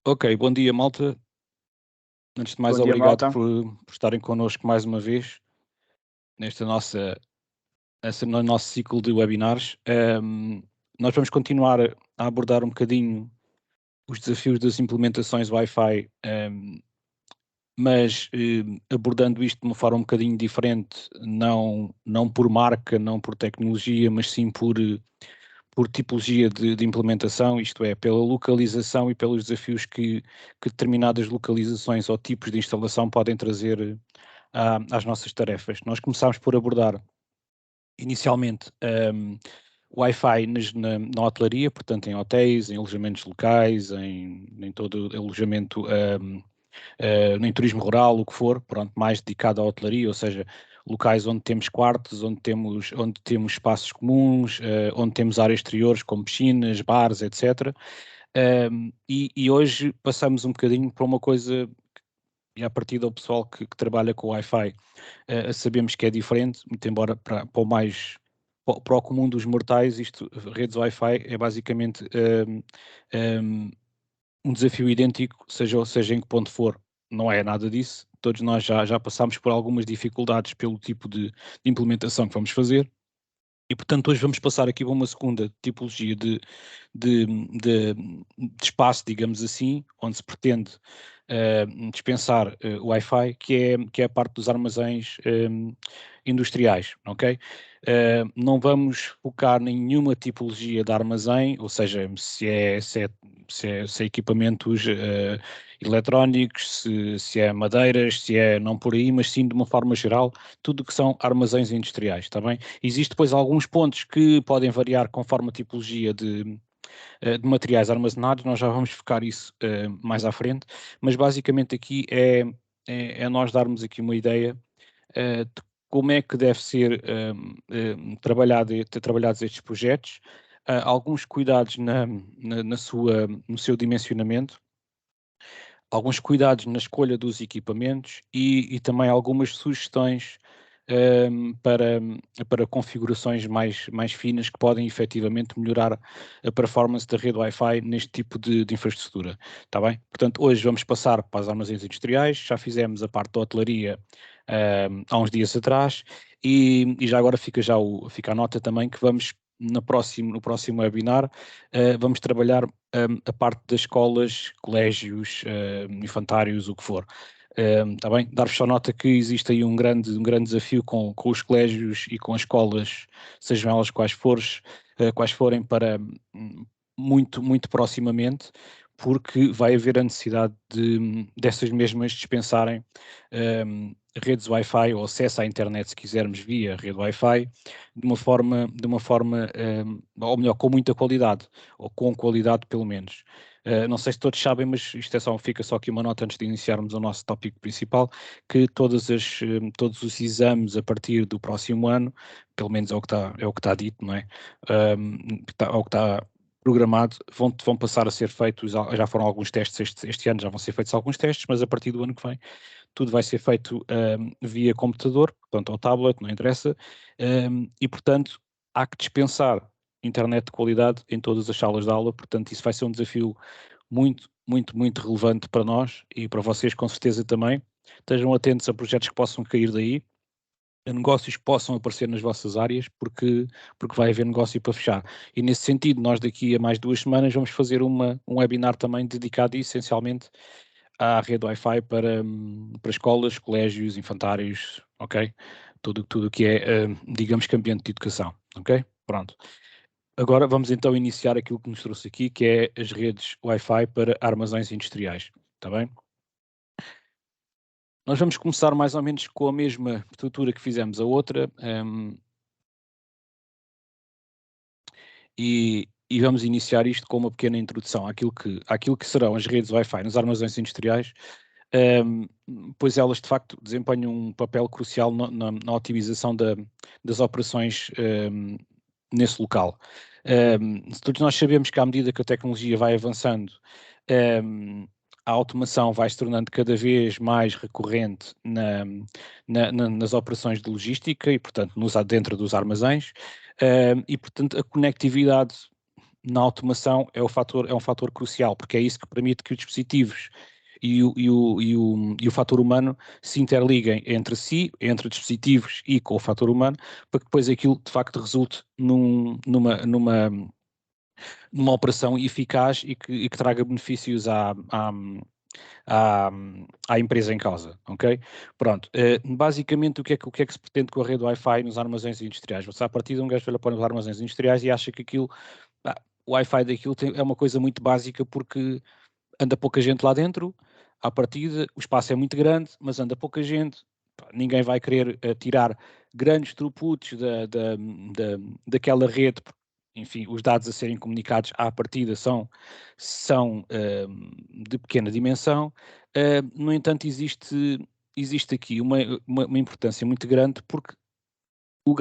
Ok, bom dia, malta. Antes de mais, Bom dia, obrigado malta. por estarem connosco mais uma vez no nosso ciclo de webinars. Nós vamos continuar a abordar um bocadinho os desafios das implementações Wi-Fi, mas abordando isto de uma forma um bocadinho diferente, não por marca, não por tecnologia, mas sim por tipologia de implementação, isto é, pela localização e pelos desafios que determinadas localizações ou tipos de instalação podem trazer às nossas tarefas. Nós começámos por abordar inicialmente Wi-Fi na hotelaria, portanto em hotéis, em alojamentos locais, em todo alojamento, em turismo rural, o que for, pronto, mais dedicado à hotelaria, ou seja, locais onde temos quartos, onde temos espaços comuns, onde temos áreas exteriores como piscinas, bares, etc. E hoje passamos um bocadinho para uma coisa, e a partir do pessoal que trabalha com Wi-Fi, sabemos que é diferente, muito embora para o comum dos mortais, redes Wi-Fi é basicamente um, um desafio idêntico, seja em que ponto for. Não é nada disso. Todos nós já passámos por algumas dificuldades pelo tipo de implementação que vamos fazer. E, portanto, hoje vamos passar aqui para uma segunda tipologia de, de- de espaço, digamos assim, onde se pretende dispensar o Wi-Fi, que é a parte dos armazéns industriais, ok? Não vamos focar em nenhuma tipologia de armazém, ou seja, se é equipamentos eletrónicos, se é madeiras, se é não por aí, mas sim de uma forma geral, tudo que são armazéns industriais, está bem? Existe depois alguns pontos que podem variar conforme a tipologia de materiais armazenados, nós já vamos focar isso mais à frente, mas basicamente aqui é nós darmos aqui uma ideia de como é que deve ser trabalhados estes projetos, alguns cuidados no seu dimensionamento, alguns cuidados na escolha dos equipamentos e também algumas sugestões para configurações mais finas que podem efetivamente melhorar a performance da rede Wi-Fi neste tipo de infraestrutura. Está bem? Portanto, hoje vamos passar para os armazéns industriais, já fizemos a parte da hotelaria há uns dias atrás e já agora fica a nota também que vamos no próximo webinar vamos trabalhar a parte das escolas, colégios, infantários, o que for. Está bem? Dar-vos só nota que existe aí um grande desafio com os colégios e com as escolas, sejam elas quais forem, para muito proximamente, porque vai haver a necessidade dessas mesmas dispensarem redes Wi-Fi ou acesso à internet, se quisermos, via rede Wi-Fi, ou melhor, com muita qualidade, ou com qualidade pelo menos. Não sei se todos sabem, mas isto fica só aqui uma nota antes de iniciarmos o nosso tópico principal, que todos os exames a partir do próximo ano, pelo menos é o que está dito, não é? É o que está programado, vão passar a ser feitos, já foram alguns testes este ano, já vão ser feitos alguns testes, mas a partir do ano que vem tudo vai ser feito via computador, portanto, ou tablet, não interessa, e, portanto, há que dispensar internet de qualidade em todas as salas de aula, portanto, isso vai ser um desafio muito relevante para nós e para vocês, com certeza também. Estejam atentos a projetos que possam cair daí, a negócios que possam aparecer nas vossas áreas, porque vai haver negócio para fechar. E nesse sentido, nós daqui a mais 2 semanas vamos fazer um webinar também dedicado essencialmente à rede Wi-Fi para escolas, colégios, infantários, ok? Tudo que é, digamos, que ambiente de educação, ok? Pronto. Agora vamos então iniciar aquilo que nos trouxe aqui, que é as redes Wi-Fi para armazéns industriais, está bem? Nós vamos começar mais ou menos com a mesma estrutura que fizemos a outra, e vamos iniciar isto com uma pequena introdução àquilo que serão as redes Wi-Fi nos armazéns industriais, um, pois elas de facto desempenham um papel crucial na otimização das operações nesse local. Todos nós sabemos que à medida que a tecnologia vai avançando, a automação vai se tornando cada vez mais recorrente nas operações de logística e, portanto, dentro dos armazéns, e, portanto, a conectividade na automação é um fator crucial, porque é isso que permite que os dispositivos e o fator humano se interliguem entre si, entre dispositivos e com o fator humano, para que depois aquilo de facto resulte numa operação eficaz e que traga benefícios à empresa em causa, ok? Pronto, basicamente o que é que se pretende com a rede Wi-Fi nos armazéns industriais? Você, à partida, um gajo olha para os armazéns industriais e acha que aquilo, o Wi-Fi daquilo é uma coisa muito básica porque anda pouca gente lá dentro, à partida, o espaço é muito grande, mas anda pouca gente, ninguém vai querer tirar grandes throughputs daquela rede, enfim, os dados a serem comunicados à partida são de pequena dimensão. No entanto, existe aqui uma importância muito grande, porque o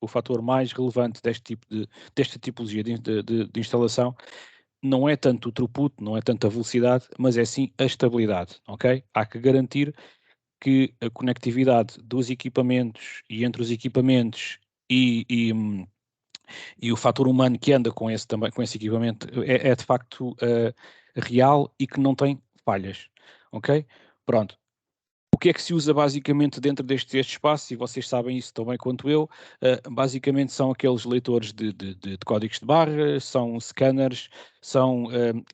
fator mais relevante desta tipologia de instalação não é tanto o throughput, não é tanto a velocidade, mas é sim a estabilidade, ok? Há que garantir que a conectividade dos equipamentos e entre os equipamentos e o fator humano que anda com esse equipamento é de facto real e que não tem falhas, ok? Pronto. O que é que se usa basicamente dentro deste espaço, e vocês sabem isso tão bem quanto eu, basicamente são aqueles leitores de códigos de barra, são scanners, são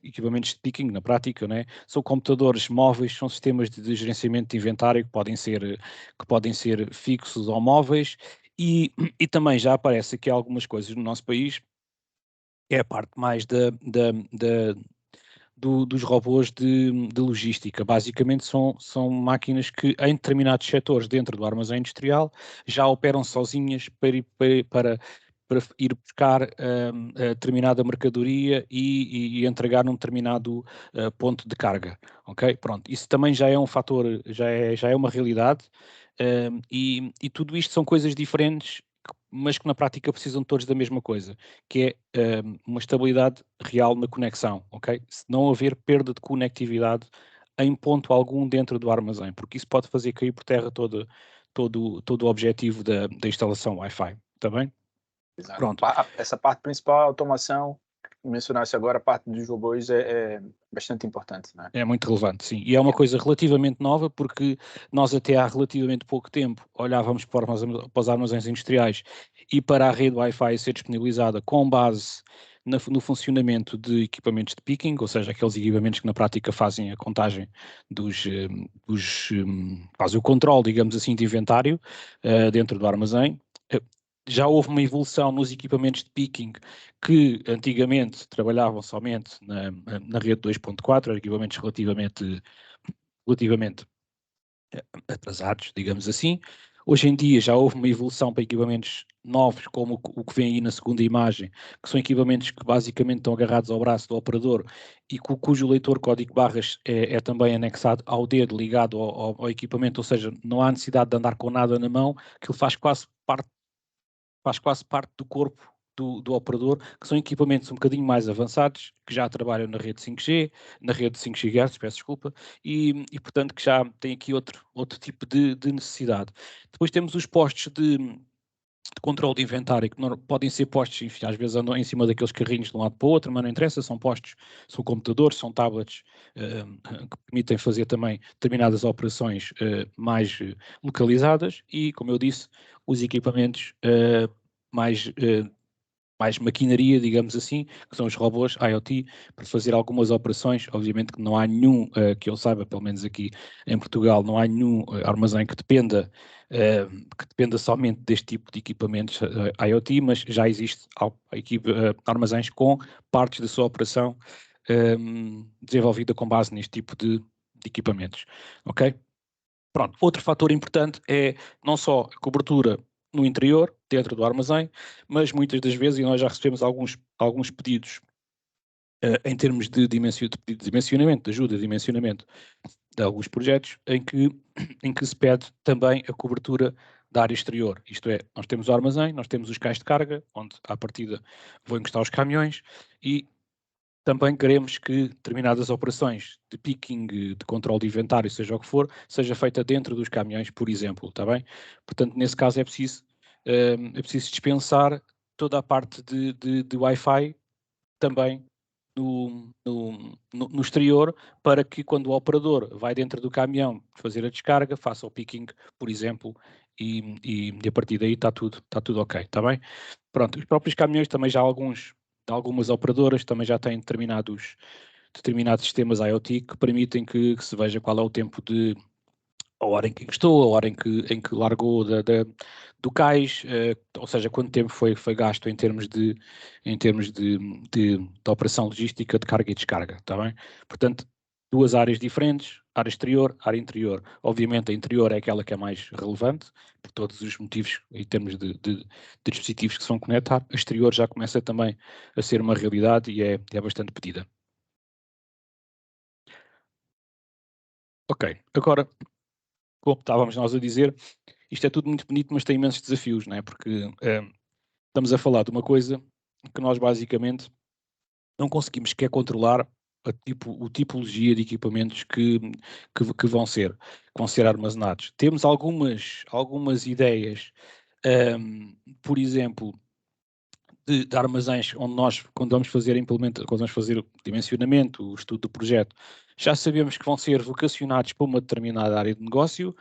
equipamentos de picking na prática, né? São computadores móveis, são sistemas de gerenciamento de inventário que podem ser fixos ou móveis, e também já aparece aqui algumas coisas no nosso país, é a parte mais dos robôs de logística. Basicamente são máquinas que em determinados setores dentro do armazém industrial já operam sozinhas para ir buscar determinada mercadoria e entregar num determinado ponto de carga, ok? Pronto, isso também já é um fator, já é uma realidade, e tudo isto são coisas diferentes, mas que na prática precisam todos da mesma coisa, que é uma estabilidade real na conexão, ok? Se não houver perda de conectividade em ponto algum dentro do armazém, porque isso pode fazer cair por terra todo o objetivo da instalação Wi-Fi, está bem? Exato. Pronto. Essa parte principal, a automação, que mencionasse agora, a parte dos robôs é bastante importante, né? É muito relevante, sim. E é uma coisa relativamente nova, porque nós até há relativamente pouco tempo olhávamos para os armazéns industriais e para a rede Wi-Fi ser disponibilizada com base no funcionamento de equipamentos de picking, ou seja, aqueles equipamentos que na prática fazem a contagem fazem o controle, digamos assim, de inventário dentro do armazém. Já houve uma evolução nos equipamentos de picking que antigamente trabalhavam somente na rede 2.4, equipamentos relativamente atrasados, digamos assim. Hoje em dia já houve uma evolução para equipamentos novos, como o que vem aí na segunda imagem, que são equipamentos que basicamente estão agarrados ao braço do operador e cujo leitor código barras é também anexado ao dedo ligado ao equipamento, ou seja, não há necessidade de andar com nada na mão, que ele faz quase parte do corpo do operador, que são equipamentos um bocadinho mais avançados, que já trabalham na rede 5G, na rede 5 GHz, peço desculpa, e portanto que já tem aqui outro tipo de necessidade. Depois temos os postos de controle de inventário, que não, podem ser postos, enfim, às vezes andam em cima daqueles carrinhos de um lado para o outro, mas não interessa, são postos, são computadores, são tablets que permitem fazer também determinadas operações mais localizadas e, como eu disse, os equipamentos mais mais maquinaria, digamos assim, que são os robôs IoT, para fazer algumas operações. Obviamente que não há nenhum, que eu saiba, pelo menos aqui em Portugal, não há nenhum armazém que dependa somente deste tipo de equipamentos IoT, mas já existe armazéns com partes da sua operação desenvolvida com base neste tipo de equipamentos. Ok? Pronto, outro fator importante é não só a cobertura no interior, dentro do armazém, mas muitas das vezes, e nós já recebemos alguns pedidos em termos de dimensionamento, de ajuda de dimensionamento de alguns projetos, em que se pede também a cobertura da área exterior. Isto é, nós temos o armazém, nós temos os cais de carga, onde à partida vão encostar os caminhões, e também queremos que determinadas operações de picking, de controle de inventário, seja o que for, seja feita dentro dos caminhões, por exemplo, está bem? Portanto, nesse caso é preciso dispensar toda a parte de Wi-Fi também no exterior, para que quando o operador vai dentro do caminhão fazer a descarga, faça o picking, por exemplo, e a partir daí está tudo ok, está bem? Pronto, os próprios caminhões também já algumas operadoras também já têm determinados sistemas IoT que permitem que se veja qual é o tempo a hora em que encostou, a hora em que largou do cais, ou seja, quanto tempo foi gasto em termos de operação logística de carga e descarga, está bem? Portanto, duas áreas diferentes, área exterior, área interior. Obviamente a interior é aquela que é mais relevante, por todos os motivos em termos de dispositivos que se vão conectar. A exterior já começa também a ser uma realidade e é bastante pedida. Ok, agora, como estávamos nós a dizer, isto é tudo muito bonito, mas tem imensos desafios, não é? Porque estamos a falar de uma coisa que nós basicamente não conseguimos sequer controlar a tipologia de equipamentos que vão ser armazenados. Temos algumas ideias, por exemplo, de armazéns onde nós, quando vamos fazer o dimensionamento, o estudo do projeto, já sabemos que vão ser vocacionados para uma determinada área de negócio.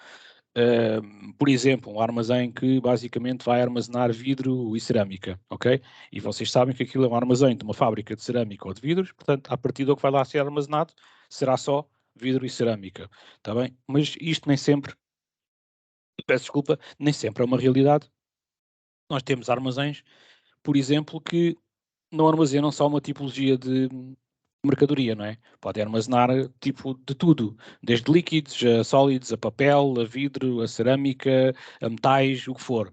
Por exemplo, um armazém que basicamente vai armazenar vidro e cerâmica, ok? E vocês sabem que aquilo é um armazém de uma fábrica de cerâmica ou de vidros, portanto, a partir do que vai lá ser armazenado, será só vidro e cerâmica, está bem? Mas isto nem sempre, peço desculpa, nem sempre é uma realidade. Nós temos armazéns, por exemplo, que não armazenam só uma tipologia de mercadoria, não é? Pode armazenar tipo de tudo, desde líquidos a sólidos, a papel, a vidro, a cerâmica, a metais, o que for.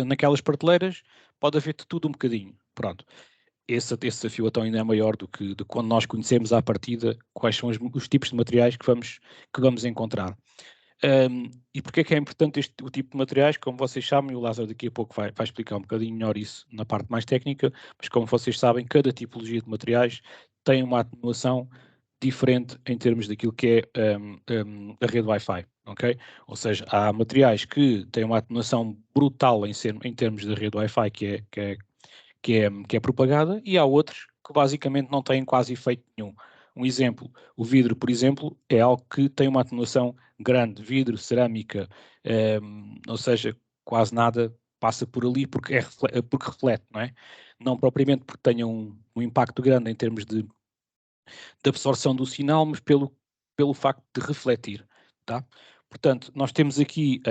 Naquelas prateleiras pode haver de tudo um bocadinho. Pronto. Esse desafio então ainda é maior do que quando nós conhecemos à partida quais são os tipos de materiais que vamos encontrar. E porque é que é importante o tipo de materiais? Como vocês sabem, o Lázaro daqui a pouco vai explicar um bocadinho melhor isso na parte mais técnica, mas como vocês sabem, cada tipologia de materiais tem uma atenuação diferente em termos daquilo que é a rede Wi-Fi, ok? Ou seja, há materiais que têm uma atenuação brutal em termos da rede Wi-Fi que é propagada, e há outros que basicamente não têm quase efeito nenhum. Um exemplo, o vidro, por exemplo, é algo que tem uma atenuação grande. Vidro, cerâmica, ou seja, quase nada passa por ali porque reflete, não é? Não propriamente porque tenha um impacto grande em termos de absorção do sinal, mas pelo facto de refletir, tá? Portanto, nós temos aqui,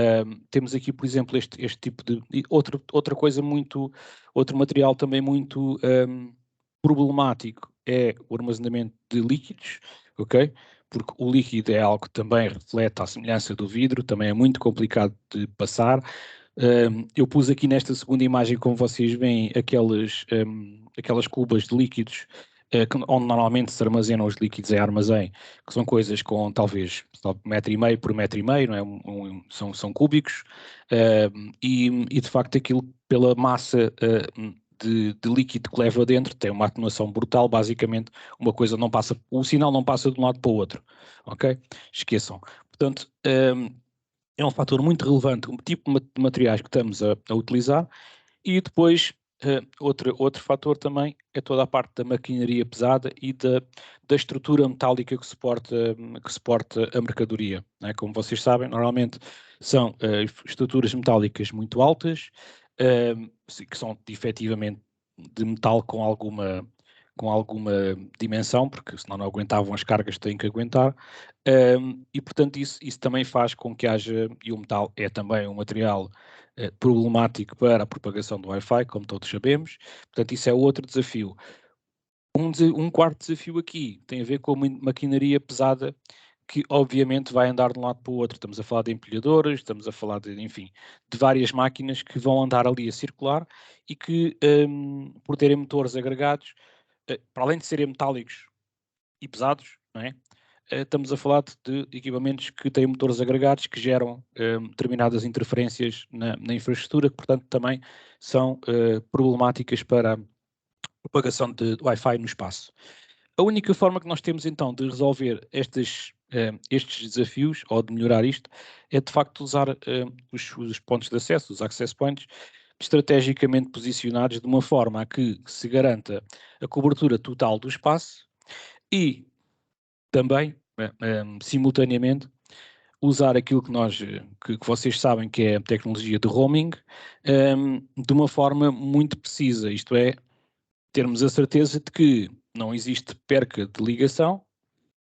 por exemplo, este tipo de... Outra coisa outro material também muito problemático é o armazenamento de líquidos, ok? Porque o líquido é algo que também reflete à semelhança do vidro, também é muito complicado de passar. Eu pus aqui nesta segunda imagem, como vocês veem, aquelas cubas de líquidos onde normalmente se armazenam os líquidos em armazém, que são coisas com talvez 1,5 m por 1,5 m, não é? São cúbicos, e de facto aquilo, pela massa de líquido que leva dentro, tem uma atenuação brutal. Basicamente o sinal não passa de um lado para o outro, ok? Esqueçam. Portanto, é um fator muito relevante o tipo de materiais que estamos a utilizar. E depois, outro fator também é toda a parte da maquinaria pesada e da estrutura metálica que suporta a mercadoria, não é? Como vocês sabem, normalmente são estruturas metálicas muito altas, que são efetivamente de metal com alguma dimensão, porque senão não aguentavam as cargas que têm que aguentar, e portanto isso também faz com que haja, e o metal é também um material problemático para a propagação do Wi-Fi, como todos sabemos, portanto isso é outro desafio. Um quarto desafio aqui tem a ver com a maquinaria pesada, que obviamente vai andar de um lado para o outro. Estamos a falar de empilhadoras, estamos a falar de várias máquinas que vão andar ali a circular e que, por terem motores agregados, para além de serem metálicos e pesados, não é? Estamos a falar de equipamentos que têm motores agregados que geram determinadas interferências na infraestrutura, que portanto também são problemáticas para a propagação de Wi-Fi no espaço. A única forma que nós temos então de resolver estes desafios, ou de melhorar isto, é de facto usar os pontos de acesso, os access points, estrategicamente posicionados de uma forma a que se garanta a cobertura total do espaço e também, simultaneamente, usar aquilo que que vocês sabem que é a tecnologia de roaming, de uma forma muito precisa, isto é, termos a certeza de que não existe perca de ligação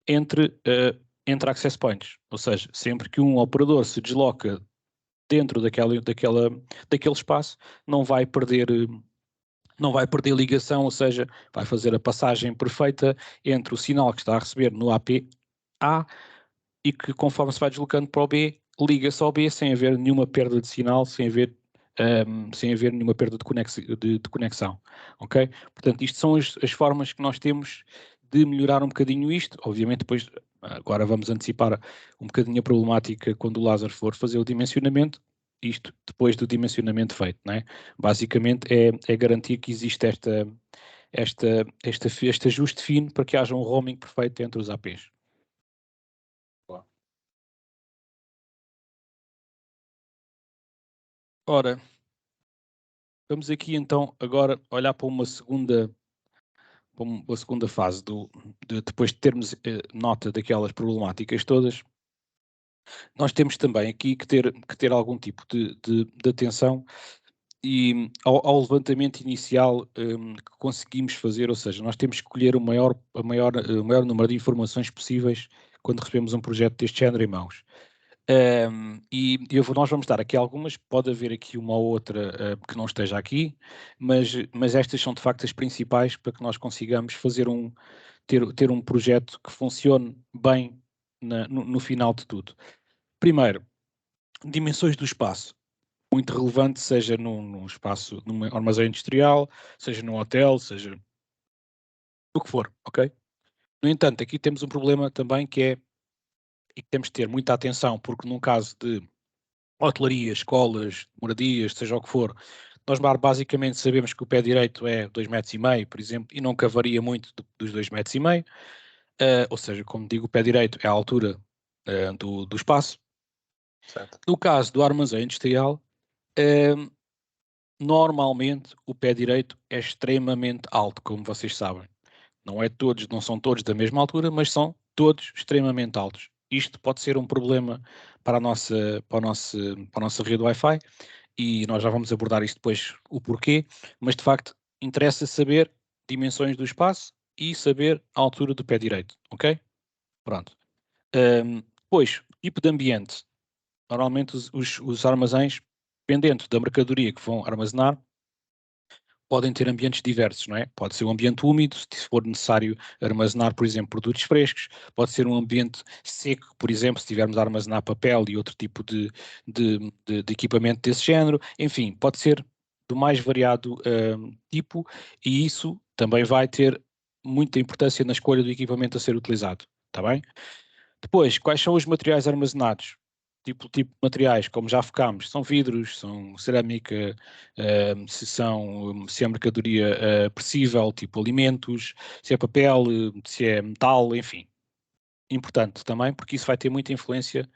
entre access points, ou seja, sempre que um operador se desloca dentro daquele espaço, não vai perder ligação, ou seja, vai fazer a passagem perfeita entre o sinal que está a receber no AP A e que, conforme se vai deslocando para o B, liga-se ao B sem haver nenhuma perda de sinal, sem haver nenhuma perda de conexão, ok? Portanto, isto são as formas que nós temos de melhorar um bocadinho isto. Obviamente, depois, agora vamos antecipar um bocadinho a problemática quando o Lázaro for fazer o dimensionamento, isto depois do dimensionamento feito, não é? Basicamente é garantir que existe este ajuste fino para que haja um roaming perfeito entre os APs. Ora, vamos aqui então agora olhar para uma segunda fase depois de termos nota daquelas problemáticas todas. Nós temos também aqui que ter algum tipo de atenção e ao levantamento inicial que conseguimos fazer, ou seja, nós temos que escolher o maior número de informações possíveis quando recebemos um projeto deste género em mãos. Nós vamos dar aqui algumas, pode haver aqui uma ou outra que não esteja aqui, mas estas são de facto as principais para que nós consigamos ter um projeto que funcione bem no final de tudo. Primeiro, dimensões do espaço. Muito relevante, seja num espaço, num armazém industrial, seja num hotel, seja o que for, ok? No entanto, aqui temos um problema também e que temos de ter muita atenção, porque num caso de hotelaria, escolas, moradias, seja o que for, nós basicamente sabemos que o pé direito é 2,5 metros, por exemplo, e não cavaria muito dos 2,5 metros, ou seja, como digo, o pé direito é a altura do espaço. Certo. No caso do armazém industrial, normalmente o pé direito é extremamente alto, como vocês sabem. Não são todos da mesma altura, mas são todos extremamente altos. Isto pode ser um problema para a nossa rede Wi-Fi e nós já vamos abordar isto depois, o porquê, mas de facto interessa saber dimensões do espaço e saber a altura do pé direito, ok? Pronto. Depois, tipo de ambiente. Normalmente os armazéns, dependendo da mercadoria que vão armazenar, podem ter ambientes diversos, não é? Pode ser um ambiente úmido, se for necessário armazenar, por exemplo, produtos frescos, pode ser um ambiente seco, por exemplo, se estivermos a armazenar papel e outro tipo de equipamento desse género, enfim, pode ser do mais variado tipo e isso também vai ter muita importância na escolha do equipamento a ser utilizado, está bem? Depois, quais são os materiais armazenados? Tipo de materiais, como já focámos, são vidros, são cerâmica, se é mercadoria perecível, tipo alimentos, se é papel, se é metal, enfim. Importante também, porque isso vai ter muita influência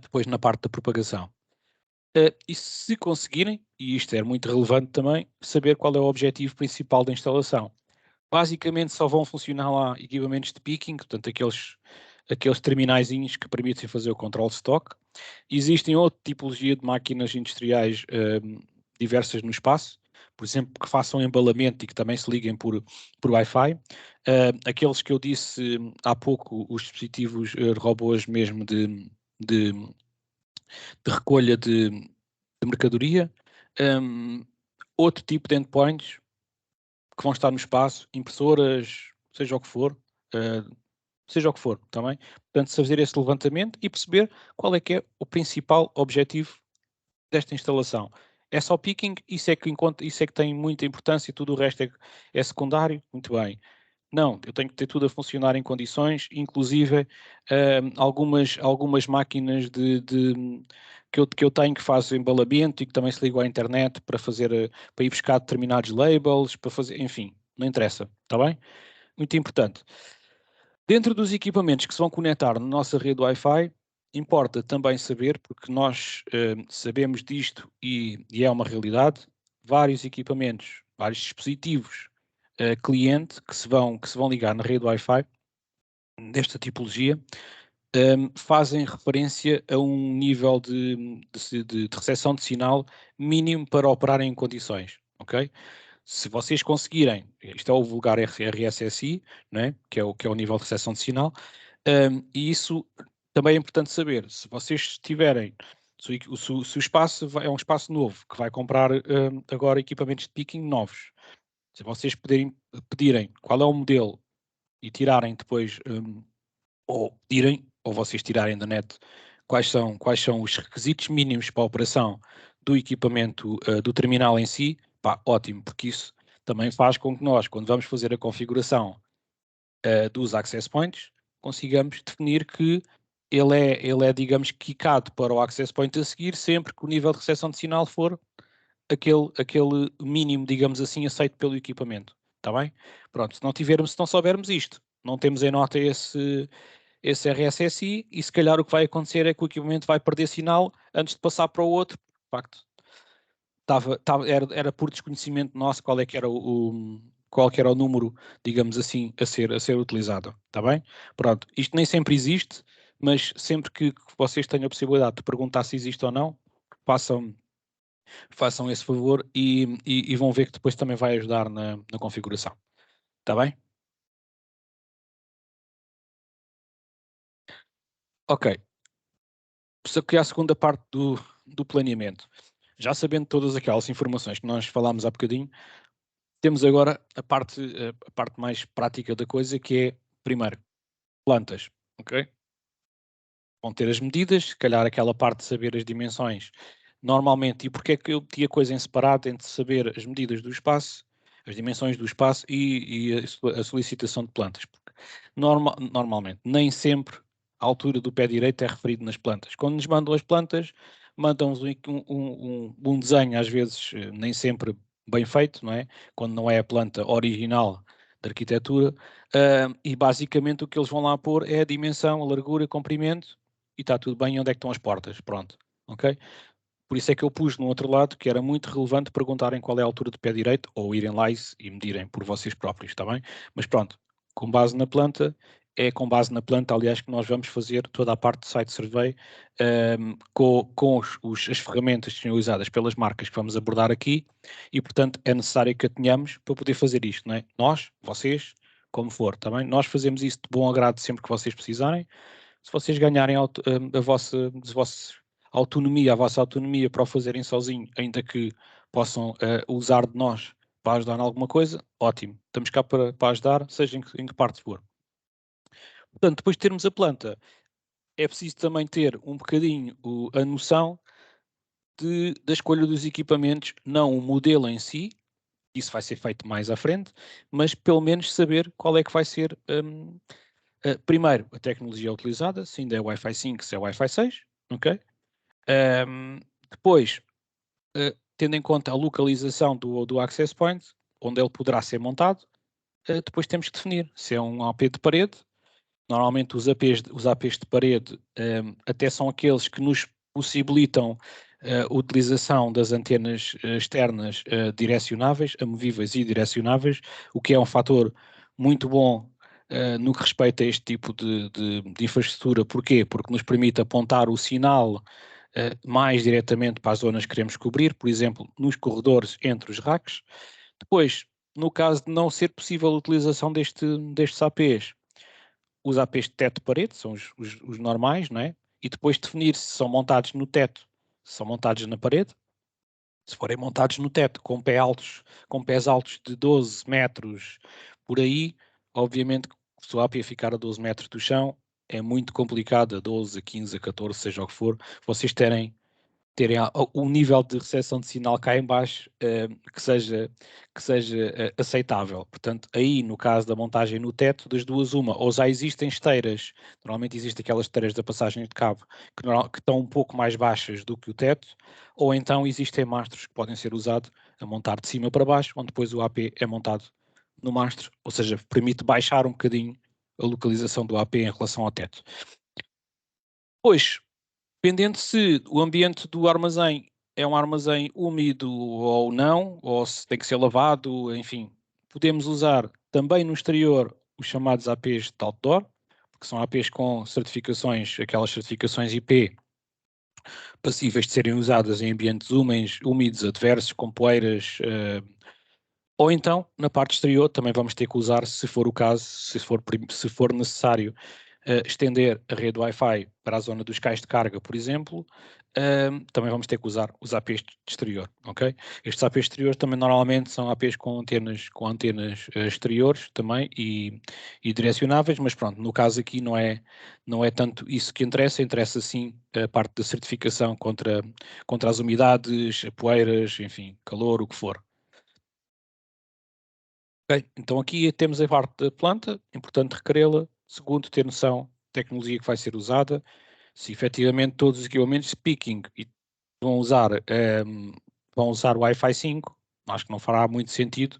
depois na parte da propagação. E se conseguirem, e isto é muito relevante também, saber qual é o objetivo principal da instalação. Basicamente só vão funcionar lá equipamentos de picking, portanto aqueles terminaizinhos que permitem fazer o control de stock. Existem outra tipologia de máquinas industriais diversas no espaço, por exemplo, que façam embalamento e que também se liguem por Wi-Fi. Aqueles que eu disse há pouco, os dispositivos robôs mesmo de recolha de mercadoria. Outro tipo de endpoints que vão estar no espaço, impressoras, seja o que for, também. Portanto, fazer esse levantamento e perceber qual é que é o principal objetivo desta instalação. É só picking, isso é que tem muita importância e tudo o resto é secundário, muito bem. Não, eu tenho que ter tudo a funcionar em condições, inclusive algumas máquinas que eu tenho que fazem embalamento e que também se ligam à internet para ir buscar determinados labels, para fazer, enfim, não interessa, está bem? Muito importante. Dentro dos equipamentos que se vão conectar na nossa rede Wi-Fi, importa também saber, porque nós sabemos disto e é uma realidade, vários equipamentos, vários dispositivos cliente que se vão ligar na rede Wi-Fi desta tipologia, fazem referência a um nível de recepção de sinal mínimo para operarem em condições, ok? Se vocês conseguirem, isto é o vulgar RSSI, né, que é o nível de recepção de sinal, e isso também é importante saber. Se vocês tiverem, se o espaço é um espaço novo, que vai comprar agora equipamentos de picking novos, se vocês pedirem qual é o modelo e tirarem depois, ou pedirem, ou vocês tirarem da net, quais são os requisitos mínimos para a operação do equipamento, do terminal em si, pá, ótimo, porque isso também faz com que nós, quando vamos fazer a configuração dos access points, consigamos definir que ele é, digamos, quicado para o access point a seguir, sempre que o nível de recepção de sinal for aquele mínimo, digamos assim, aceito pelo equipamento. Está bem? Pronto, se não soubermos isto, não temos em nota esse RSSI e se calhar o que vai acontecer é que o equipamento vai perder sinal antes de passar para o outro. De facto, era por desconhecimento nosso qual era o número, digamos assim, a ser utilizado. Está bem? Pronto, isto nem sempre existe, mas sempre que vocês tenham a possibilidade de perguntar se existe ou não, façam esse favor e vão ver que depois também vai ajudar na configuração. Está bem? Ok. Só que a segunda parte do planeamento. Já sabendo todas aquelas informações que nós falámos há bocadinho, temos agora a parte mais prática da coisa, que é, primeiro, plantas, ok? Vão ter as medidas, se calhar aquela parte de saber as dimensões. Normalmente, e porque é que eu tinha coisa em separado entre saber as medidas do espaço, as dimensões do espaço e a solicitação de plantas? Porque normalmente, nem sempre a altura do pé direito é referido nas plantas. Quando nos mandam as plantas, mandam-nos um desenho, às vezes nem sempre bem feito, não é? Quando não é a planta original da arquitetura, e basicamente o que eles vão lá pôr é a dimensão, a largura, comprimento, e está tudo bem, onde é que estão as portas? Pronto, ok? Por isso é que eu pus no outro lado que era muito relevante perguntarem qual é a altura de pé direito ou irem lá e medirem por vocês próprios, está bem? Mas pronto, com base na planta, é com base na planta, aliás, que nós vamos fazer toda a parte de site survey com as ferramentas disponibilizadas pelas marcas que vamos abordar aqui e, portanto, é necessário que a tenhamos para poder fazer isto, não é? Nós, vocês, como for, está bem? Nós fazemos isso de bom agrado sempre que vocês precisarem. Se vocês ganharem a vossa autonomia para o fazerem sozinho, ainda que possam usar de nós para ajudar em alguma coisa, ótimo. Estamos cá para ajudar, seja em que parte for. Portanto, depois de termos a planta, é preciso também ter um bocadinho a noção da escolha dos equipamentos, não o modelo em si, isso vai ser feito mais à frente, mas pelo menos saber qual é que vai ser primeiro, a tecnologia utilizada, se ainda é Wi-Fi 5, se é Wi-Fi 6, ok? Depois, tendo em conta a localização do access point, onde ele poderá ser montado, depois temos que definir se é um AP de parede. Normalmente os APs de parede até são aqueles que nos possibilitam a utilização das antenas externas direcionáveis, amovíveis e direcionáveis, o que é um fator muito bom no que respeita a este tipo de infraestrutura. Porquê? Porque nos permite apontar o sinal mais diretamente para as zonas que queremos cobrir, por exemplo, nos corredores entre os racks. Depois, no caso de não ser possível a utilização destes APs, os APs de teto-parede, são os normais, não é? E depois definir se são montados no teto, se são montados na parede. Se forem montados no teto com pés altos de 12 metros por aí, obviamente se o AP ficar a 12 metros do chão, é muito complicado, a 12, a 15, a 14, seja o que for, vocês terem um nível de recepção de sinal cá em baixo que seja aceitável. Portanto, aí no caso da montagem no teto, das duas uma, ou já existem esteiras, normalmente existem aquelas esteiras da passagem de cabo que estão um pouco mais baixas do que o teto, ou então existem mastros que podem ser usados a montar de cima para baixo, onde depois o AP é montado no mastro, ou seja, permite baixar um bocadinho a localização do AP em relação ao teto. Depois, Dependendo se o ambiente do armazém é um armazém úmido ou não, ou se tem que ser lavado, enfim, podemos usar também no exterior os chamados APs de outdoor, que são APs com certificações, aquelas certificações IP passíveis de serem usadas em ambientes úmidos, adversos, com poeiras, ou então, na parte exterior, também vamos ter que usar, se for o caso, se for necessário, estender a rede Wi-Fi para a zona dos cais de carga, por exemplo, também vamos ter que usar os APs de exterior, ok? Estes APs exteriores também normalmente são APs com antenas exteriores também e direcionáveis, mas pronto, no caso aqui não é tanto isso que interessa sim a parte da certificação contra as umidades, poeiras, enfim, calor, o que for. Ok, então aqui temos a parte da planta, importante requerê-la. Segundo, ter noção da tecnologia que vai ser usada, se efetivamente todos os equipamentos peaking vão usar, vão usar Wi-Fi 5, acho que não fará muito sentido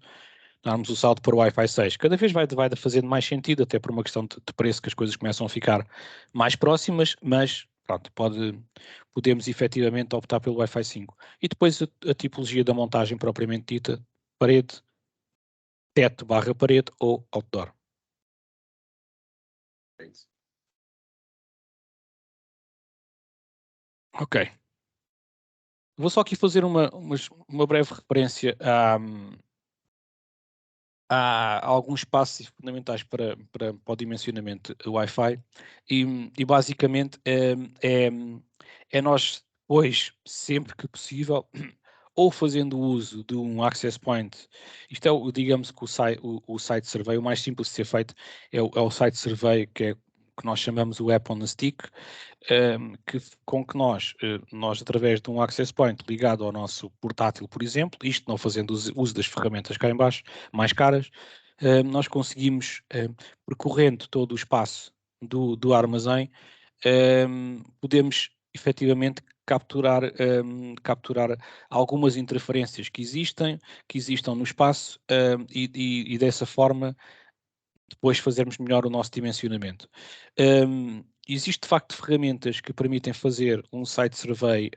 darmos o salto para o Wi-Fi 6. Cada vez vai fazendo mais sentido, até por uma questão de preço, que as coisas começam a ficar mais próximas, mas pronto, podemos efetivamente optar pelo Wi-Fi 5. E depois a tipologia da montagem propriamente dita, parede, teto/parede ou outdoor. É isso. Ok. Vou só aqui fazer uma breve referência a alguns passos fundamentais para o dimensionamento Wi-Fi e basicamente é nós depois, sempre que possível, ou fazendo uso de um access point, isto é, digamos que o site survey, o mais simples de ser feito é o site survey que nós chamamos o app on a stick, com que nós, através de um access point ligado ao nosso portátil, por exemplo, isto não fazendo uso das ferramentas cá em baixo, mais caras, nós conseguimos, percorrendo todo o espaço do armazém, podemos efetivamente capturar algumas interferências que existam no espaço, e dessa forma depois fazermos melhor o nosso dimensionamento. Existe de facto ferramentas que permitem fazer um site survey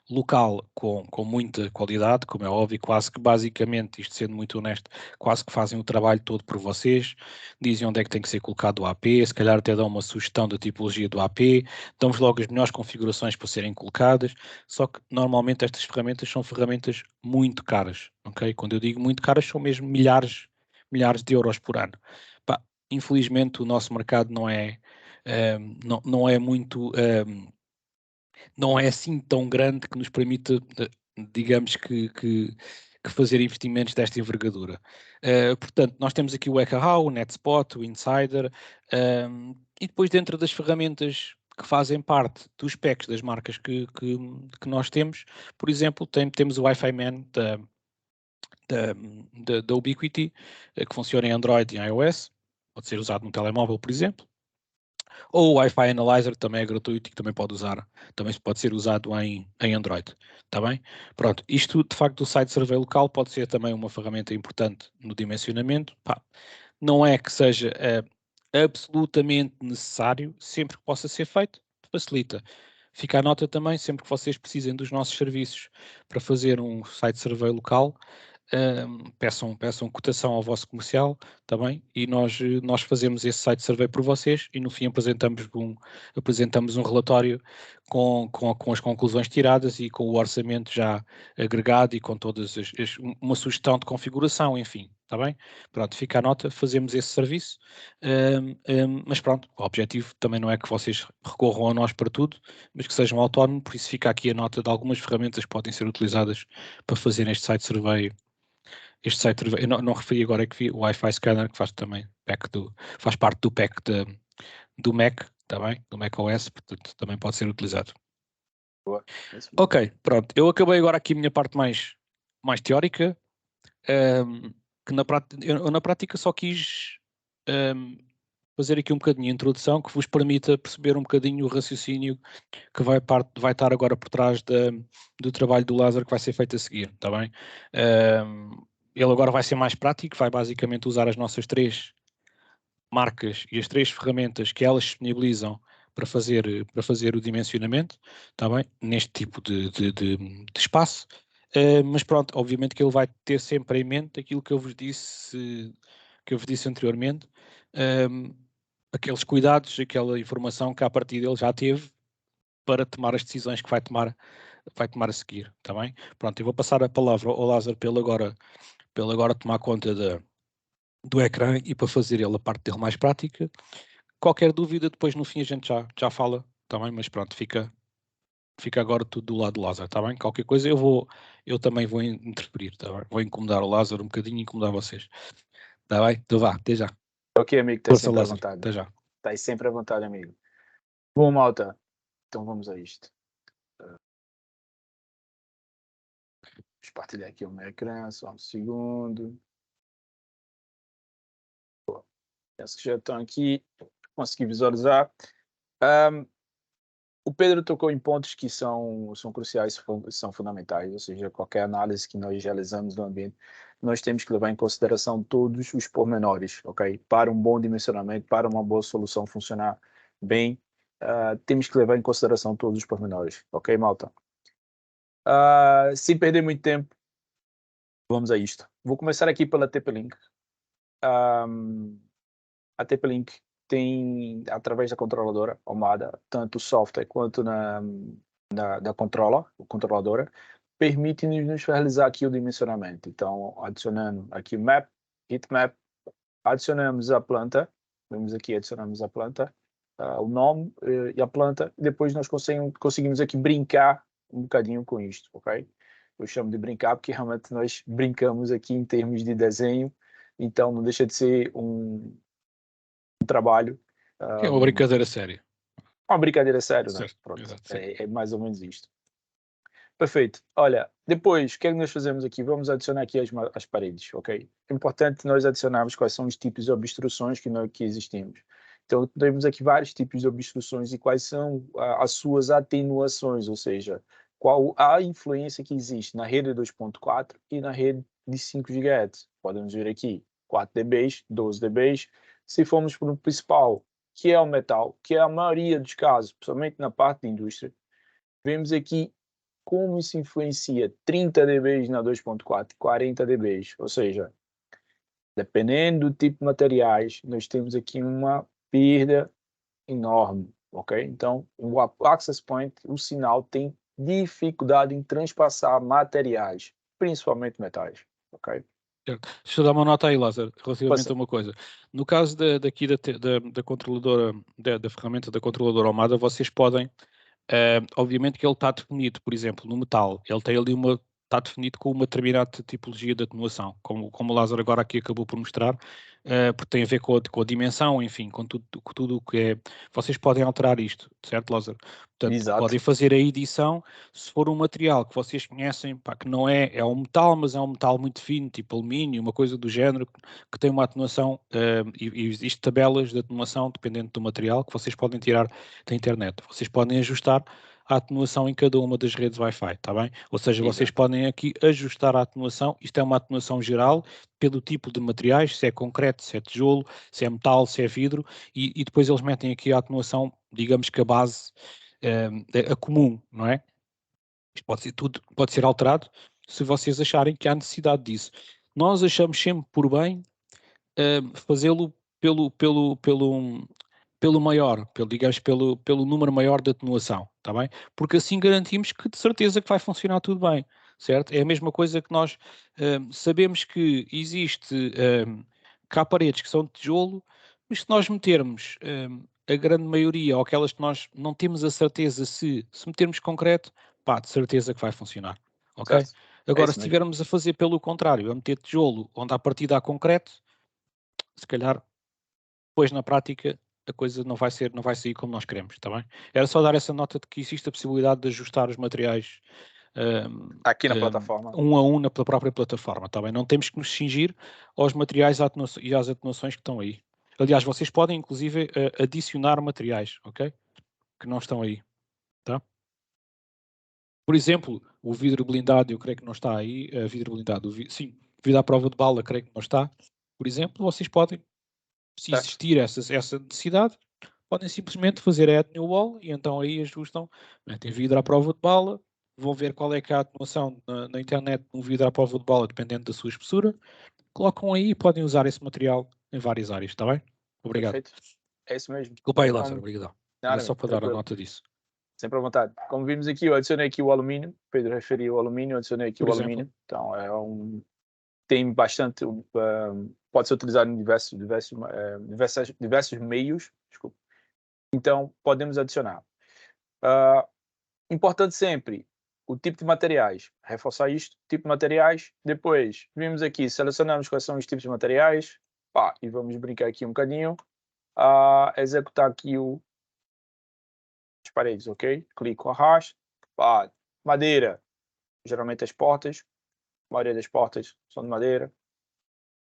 local com muita qualidade, como é óbvio, quase que basicamente, isto sendo muito honesto, quase que fazem o trabalho todo por vocês, dizem onde é que tem que ser colocado o AP, se calhar até dão uma sugestão da tipologia do AP, dão-vos logo as melhores configurações para serem colocadas, só que normalmente estas ferramentas são ferramentas muito caras, ok? Quando eu digo muito caras, são mesmo milhares de euros por ano. Pá, infelizmente o nosso mercado não é muito não é assim tão grande que nos permita, digamos que fazer investimentos desta envergadura. Portanto, nós temos aqui o Ekahau, o NetSpot, o Insider, e depois dentro das ferramentas que fazem parte dos packs das marcas que nós temos, por exemplo, temos o Wi-Fi Man da Ubiquiti, que funciona em Android e iOS, pode ser usado no telemóvel, por exemplo. Ou o Wi-Fi Analyzer também é gratuito e também também pode ser usado em Android. Está bem? Pronto, isto de facto do site survey local pode ser também uma ferramenta importante no dimensionamento. Pá, não é que seja absolutamente necessário, sempre que possa ser feito, facilita. Fica a nota também, sempre que vocês precisem dos nossos serviços para fazer um site survey local, peçam cotação ao vosso comercial, está bem? E nós fazemos esse site survey por vocês e no fim apresentamos um relatório com as conclusões tiradas e com o orçamento já agregado e com uma sugestão de configuração, enfim, está bem? Pronto, fica a nota, fazemos esse serviço, mas pronto, o objetivo também não é que vocês recorram a nós para tudo, mas que sejam autónomos, por isso fica aqui a nota de algumas ferramentas que podem ser utilizadas para fazer este site survey. Eu não referi agora que vi o Wi-Fi Scanner, que faz parte do pack do Mac, também, do macOS, portanto também pode ser utilizado. Boa. Ok, pronto. Eu acabei agora aqui a minha parte mais teórica, que eu na prática só quis fazer aqui um bocadinho de introdução que vos permita perceber um bocadinho o raciocínio que vai estar agora por trás do trabalho do Lázaro que vai ser feito a seguir, está bem? Ele agora vai ser mais prático, vai basicamente usar as nossas 3 marcas e as 3 ferramentas que elas disponibilizam para fazer o dimensionamento, está bem? Neste tipo de espaço. Mas pronto, obviamente que ele vai ter sempre em mente aquilo que eu vos disse, anteriormente, aqueles cuidados, aquela informação que à partida ele já teve para tomar as decisões que vai tomar a seguir, está bem? Pronto, eu vou passar a palavra ao Lázaro para ele agora tomar conta do ecrã e para fazer ele a parte dele mais prática. Qualquer dúvida, depois no fim a gente já fala, está bem? Mas pronto, fica agora tudo do lado do Lázaro, está bem? Qualquer coisa eu também vou interferir, está bem? Vou incomodar o Lázaro um bocadinho e incomodar vocês. Está bem? Então vá, até já. Ok, amigo, está sempre Lázaro, à vontade. até já. Está sempre à vontade, amigo. Bom, malta, então vamos a isto. Vou partilhar aqui o meu ecrã, só um segundo. Penso que já estão aqui, consegui visualizar. O Pedro tocou em pontos que são cruciais, são fundamentais, ou seja, qualquer análise que nós realizamos no ambiente, nós temos que levar em consideração todos os pormenores, ok? Para um bom dimensionamento, para uma boa solução funcionar bem, temos que levar em consideração todos os pormenores, ok, malta? Sem perder muito tempo, vamos a isto. Vou começar aqui pela TP-Link. A TP-Link tem, através da controladora Omada, tanto o software quanto da controladora, permite-nos realizar aqui o dimensionamento. Então, adicionando aqui o map, heatmap, adicionamos a planta, vemos aqui, adicionamos a planta, o nome e a planta, e depois nós conseguimos aqui brincar um bocadinho com isto, ok? Eu chamo de brincar porque realmente nós brincamos aqui em termos de desenho, então não deixa de ser um trabalho. É uma brincadeira séria. Uma brincadeira séria, né? Certo. Pronto. Exato, é mais ou menos isto. Perfeito. Olha, depois, o que é que nós fazemos aqui? Vamos adicionar aqui as paredes, ok? É importante nós adicionarmos quais são os tipos de obstruções que existimos. Então, temos aqui vários tipos de obstruções e quais são as suas atenuações, ou seja, qual a influência que existe na rede 2.4 e na rede de 5 GHz. Podemos ver aqui 4 dB, 12 dB. Se formos para o principal, que é o metal, que é a maioria dos casos, principalmente na parte da indústria, vemos aqui como isso influencia 30 dB na 2.4, 40 dB, ou seja, dependendo do tipo de materiais, nós temos aqui uma perda enorme, ok? Então, o access point, o sinal tem dificuldade em transpassar materiais, principalmente metais, ok? Deixa eu dar uma nota aí, Lázaro, relativamente Passa. a uma coisa. No caso daqui da controladora, da ferramenta da controladora Omada, vocês podem, obviamente que ele está definido, por exemplo, no metal, ele tem ali está definido com uma determinada tipologia de atenuação, como o Lázaro agora aqui acabou por mostrar, porque tem a ver com a dimensão, enfim, com tudo o que é. Vocês podem alterar isto, certo, Lázaro? Portanto, Exato. podem fazer a edição, se for um material que vocês conhecem, pá, que não é um metal, mas é um metal muito fino, tipo alumínio, uma coisa do género, que tem uma atenuação, e existem tabelas de atenuação, dependendo do material, que vocês podem tirar da internet. Vocês podem ajustar a atenuação em cada uma das redes Wi-Fi, está bem? Ou seja, vocês podem aqui ajustar a atenuação, isto é uma atenuação geral, pelo tipo de materiais, se é concreto, se é tijolo, se é metal, se é vidro, e depois eles metem aqui a atenuação, digamos que a base, a comum, não é? Isto pode ser alterado se vocês acharem que há necessidade disso. Nós achamos sempre por bem fazê-lo pelo maior, digamos, pelo número maior de atenuação, está bem? Porque assim garantimos que de certeza que vai funcionar tudo bem, certo? É a mesma coisa que nós sabemos que existe, que há paredes que são de tijolo, mas se nós metermos a grande maioria, ou aquelas que nós não temos a certeza se metermos concreto, pá, de certeza que vai funcionar, ok? Certo. Agora, se estivermos a fazer pelo contrário, a meter tijolo onde à partida há concreto, se calhar depois na prática a coisa não vai sair como nós queremos, está bem? Era só dar essa nota de que existe a possibilidade de ajustar os materiais aqui na plataforma. Um a um na própria plataforma, está bem? Não temos que nos cingir aos materiais e às atenuações que estão aí. Aliás, vocês podem inclusive adicionar materiais, ok? Que não estão aí, tá? Por exemplo, o vidro blindado, eu creio que não está aí, vidro blindado, sim, vidro à prova de bala, creio que não está. Por exemplo, vocês podem, se existir essa necessidade, podem simplesmente fazer add new wall e então aí ajustam, metem vidro à prova de bala, vão ver qual é que é a atenuação na internet de um vidro à prova de bala, dependendo da sua espessura, colocam aí e podem usar esse material em várias áreas, está bem? Obrigado. Perfeito. É isso mesmo. Desculpa aí, Lázaro, obrigado. Era Nada, só para dar a nota disso. Sempre à vontade. Como vimos aqui, eu adicionei aqui o alumínio. Pedro referiu o alumínio, eu adicionei aqui Por o exemplo. alumínio. Então, tem bastante, pode ser utilizado em diversos meios. Desculpa. Então, podemos adicionar. Importante sempre, o tipo de materiais. Reforçar isto, tipo de materiais. Depois, vimos aqui, selecionamos quais são os tipos de materiais. E vamos brincar aqui um bocadinho. Executar aqui as paredes, ok? Clico, arrasto. Madeira. Geralmente as portas. A maioria das portas são de madeira.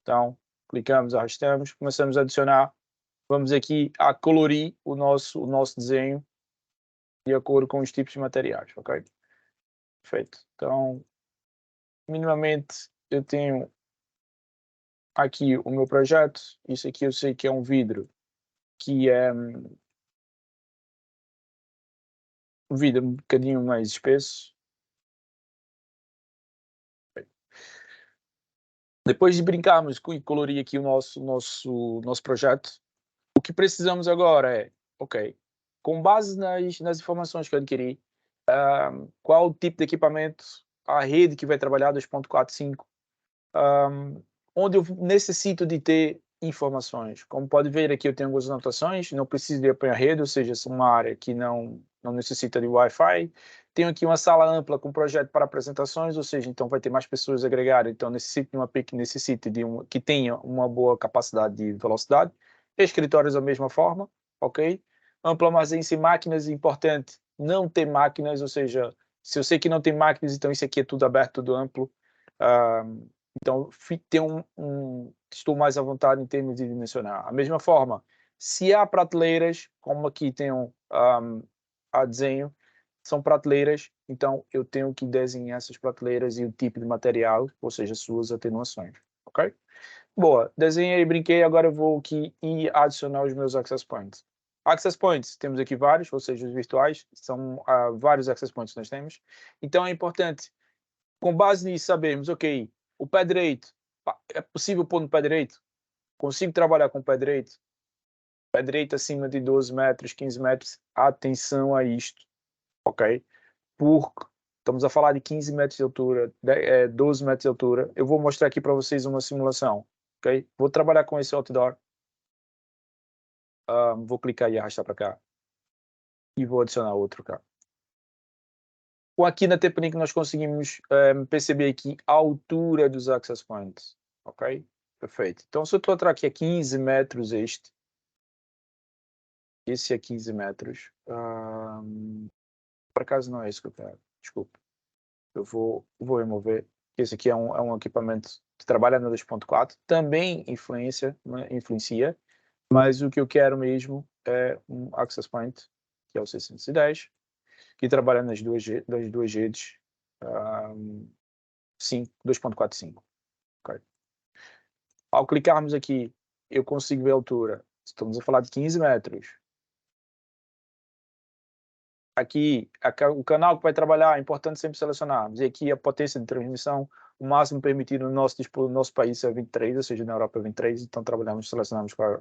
Então, clicamos, arrastamos, começamos a adicionar. Vamos aqui a colorir o nosso desenho de acordo com os tipos de materiais, ok? Perfeito. Então, minimamente, eu tenho aqui o meu projeto. Isso aqui eu sei que é um vidro que é um vidro um bocadinho mais espesso. Depois de brincarmos e colorir aqui o nosso projeto, o que precisamos agora é, ok, com base nas informações que eu adquiri, qual o tipo de equipamento, a rede que vai trabalhar 2.45, onde eu necessito de ter informações. Como pode ver aqui, eu tenho algumas anotações, não preciso de apanhar rede, ou seja, é uma área que não necessita de Wi-Fi. Tenho aqui uma sala ampla com projeto para apresentações, ou seja, então vai ter mais pessoas agregadas, então necessito de uma PIC, que tenha uma boa capacidade de velocidade. Escritórios da mesma forma, ok? Amplo armazém sem máquinas, importante não ter máquinas, ou seja, se eu sei que não tem máquinas, então isso aqui é tudo aberto, tudo amplo. Então, estou mais à vontade em termos de dimensionar. A mesma forma, se há prateleiras, como aqui tem a desenho, são prateleiras, então eu tenho que desenhar essas prateleiras e o tipo de material, ou seja, suas atenuações, ok? Boa, desenhei, brinquei, agora eu vou aqui e adicionar os meus access points. Access points, temos aqui vários, ou seja, os virtuais, são vários access points que nós temos. Então é importante, com base nisso, sabermos, ok, o pé direito, é possível pôr no pé direito? Consigo trabalhar com o pé direito? Pé direito acima de 12 metros, 15 metros, atenção a isto, ok? Porque estamos a falar de 15 metros de altura, 12 metros de altura. Eu vou mostrar aqui para vocês uma simulação, ok? Vou trabalhar com esse outdoor. Vou clicar e arrastar para cá. E vou adicionar outro cá. Com aqui na Technic nós conseguimos perceber aqui a altura dos access points, ok? Perfeito. Então, se eu estou aqui a 15 metros esse é 15 metros. Por acaso não é isso que eu quero. Desculpe. Eu vou remover. Esse aqui é um equipamento que trabalha na 2.4. Também influencia, mas o que eu quero mesmo é um access point, que é o 610, que trabalha nas duas redes 2.45. Okay. Ao clicarmos aqui, eu consigo ver a altura. Estamos a falar de 15 metros. Aqui, o canal que vai trabalhar, é importante sempre selecionarmos. E aqui a potência de transmissão, o máximo permitido no nosso país é 23, ou seja, na Europa é 23, então selecionamos para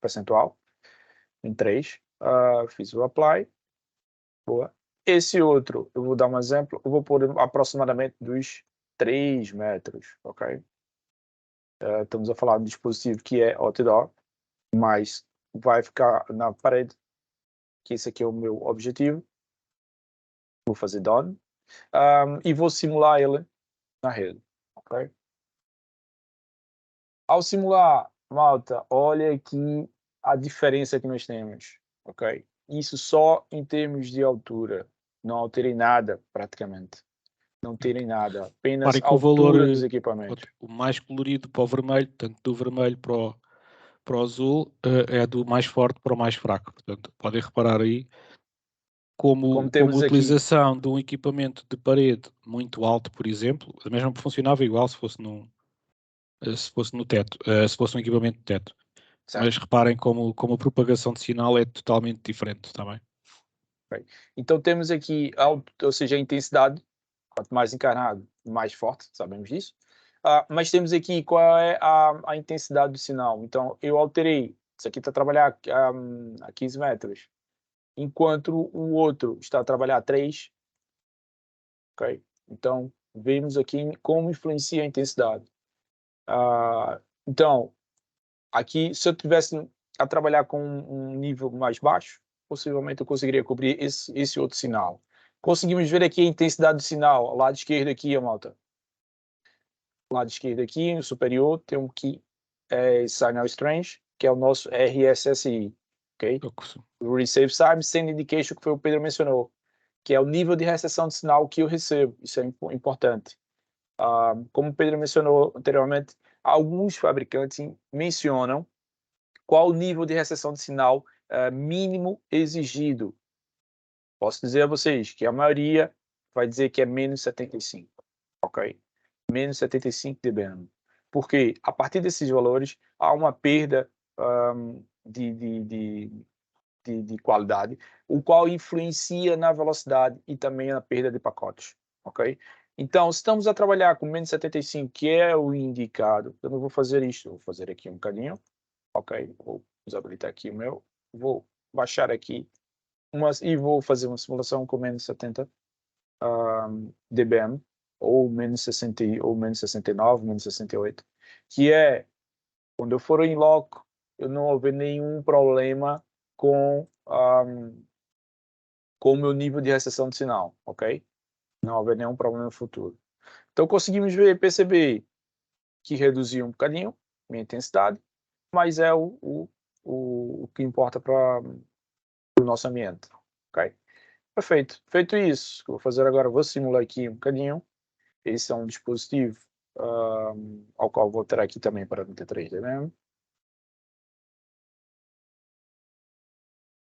percentual, 23. Fiz o apply. Boa. Esse outro, eu vou dar um exemplo, eu vou pôr aproximadamente dos 3 metros, ok? Estamos a falar de um dispositivo que é outdoor, mas vai ficar na parede, que esse aqui é o meu objetivo. Vou fazer done. E vou simular ele na rede, ok? Ao simular, malta, olha aqui a diferença que nós temos, ok? Isso só em termos de altura. Não alterei nada, praticamente. Não terem nada, apenas a altura dos equipamentos. O mais colorido para o vermelho, tanto do vermelho para o azul, é do mais forte para o mais fraco. Portanto, podem reparar aí como a utilização de um equipamento de parede muito alto, por exemplo, mesmo funcionava igual se fosse no teto, se fosse um equipamento de teto. certo? Mas reparem como a propagação de sinal é totalmente diferente, está bem? Okay. Então temos aqui, ou seja, a intensidade, quanto mais encarnado, mais forte, sabemos disso. Mas temos aqui qual é a intensidade do sinal. Então eu alterei, isso aqui está a trabalhar a 15 metros, enquanto o outro está a trabalhar a 3. Ok? Então vemos aqui como influencia a intensidade. Então, aqui, se eu tivesse a trabalhar com um nível mais baixo, possivelmente eu conseguiria cobrir esse outro sinal. Conseguimos ver aqui a intensidade do sinal, ao lado esquerdo aqui, malta. Ao lado esquerdo aqui, no superior, temos aqui Signal Strength, que é o nosso RSSI, ok? O Receive Time Send Indication, que foi o Pedro mencionou, que é o nível de recepção de sinal que eu recebo. Isso é importante. Como o Pedro mencionou anteriormente, alguns fabricantes mencionam qual o nível de recepção de sinal mínimo exigido. Posso dizer a vocês que a maioria vai dizer que é menos 75, ok? Menos 75 dBm. Porque a partir desses valores há uma perda de qualidade, o qual influencia na velocidade e também na perda de pacotes, ok? Então, se estamos a trabalhar com menos 75, que é o indicado, eu não vou fazer isto, vou fazer aqui um bocadinho, ok? Vou desabilitar aqui o meu, vou baixar aqui e vou fazer uma simulação com menos 70 dBm, ou menos 60, ou menos 69, menos 68, que é, quando eu for em loco, eu não houver nenhum problema com o meu nível de recepção de sinal, ok? Não houver nenhum problema no futuro. Então conseguimos perceber que reduziu um bocadinho minha intensidade, mas é o que importa para o nosso ambiente, ok? Perfeito. Feito isso, o que eu vou fazer agora, vou simular aqui um bocadinho. Esse é um dispositivo ao qual vou ter aqui também para 93 dBm.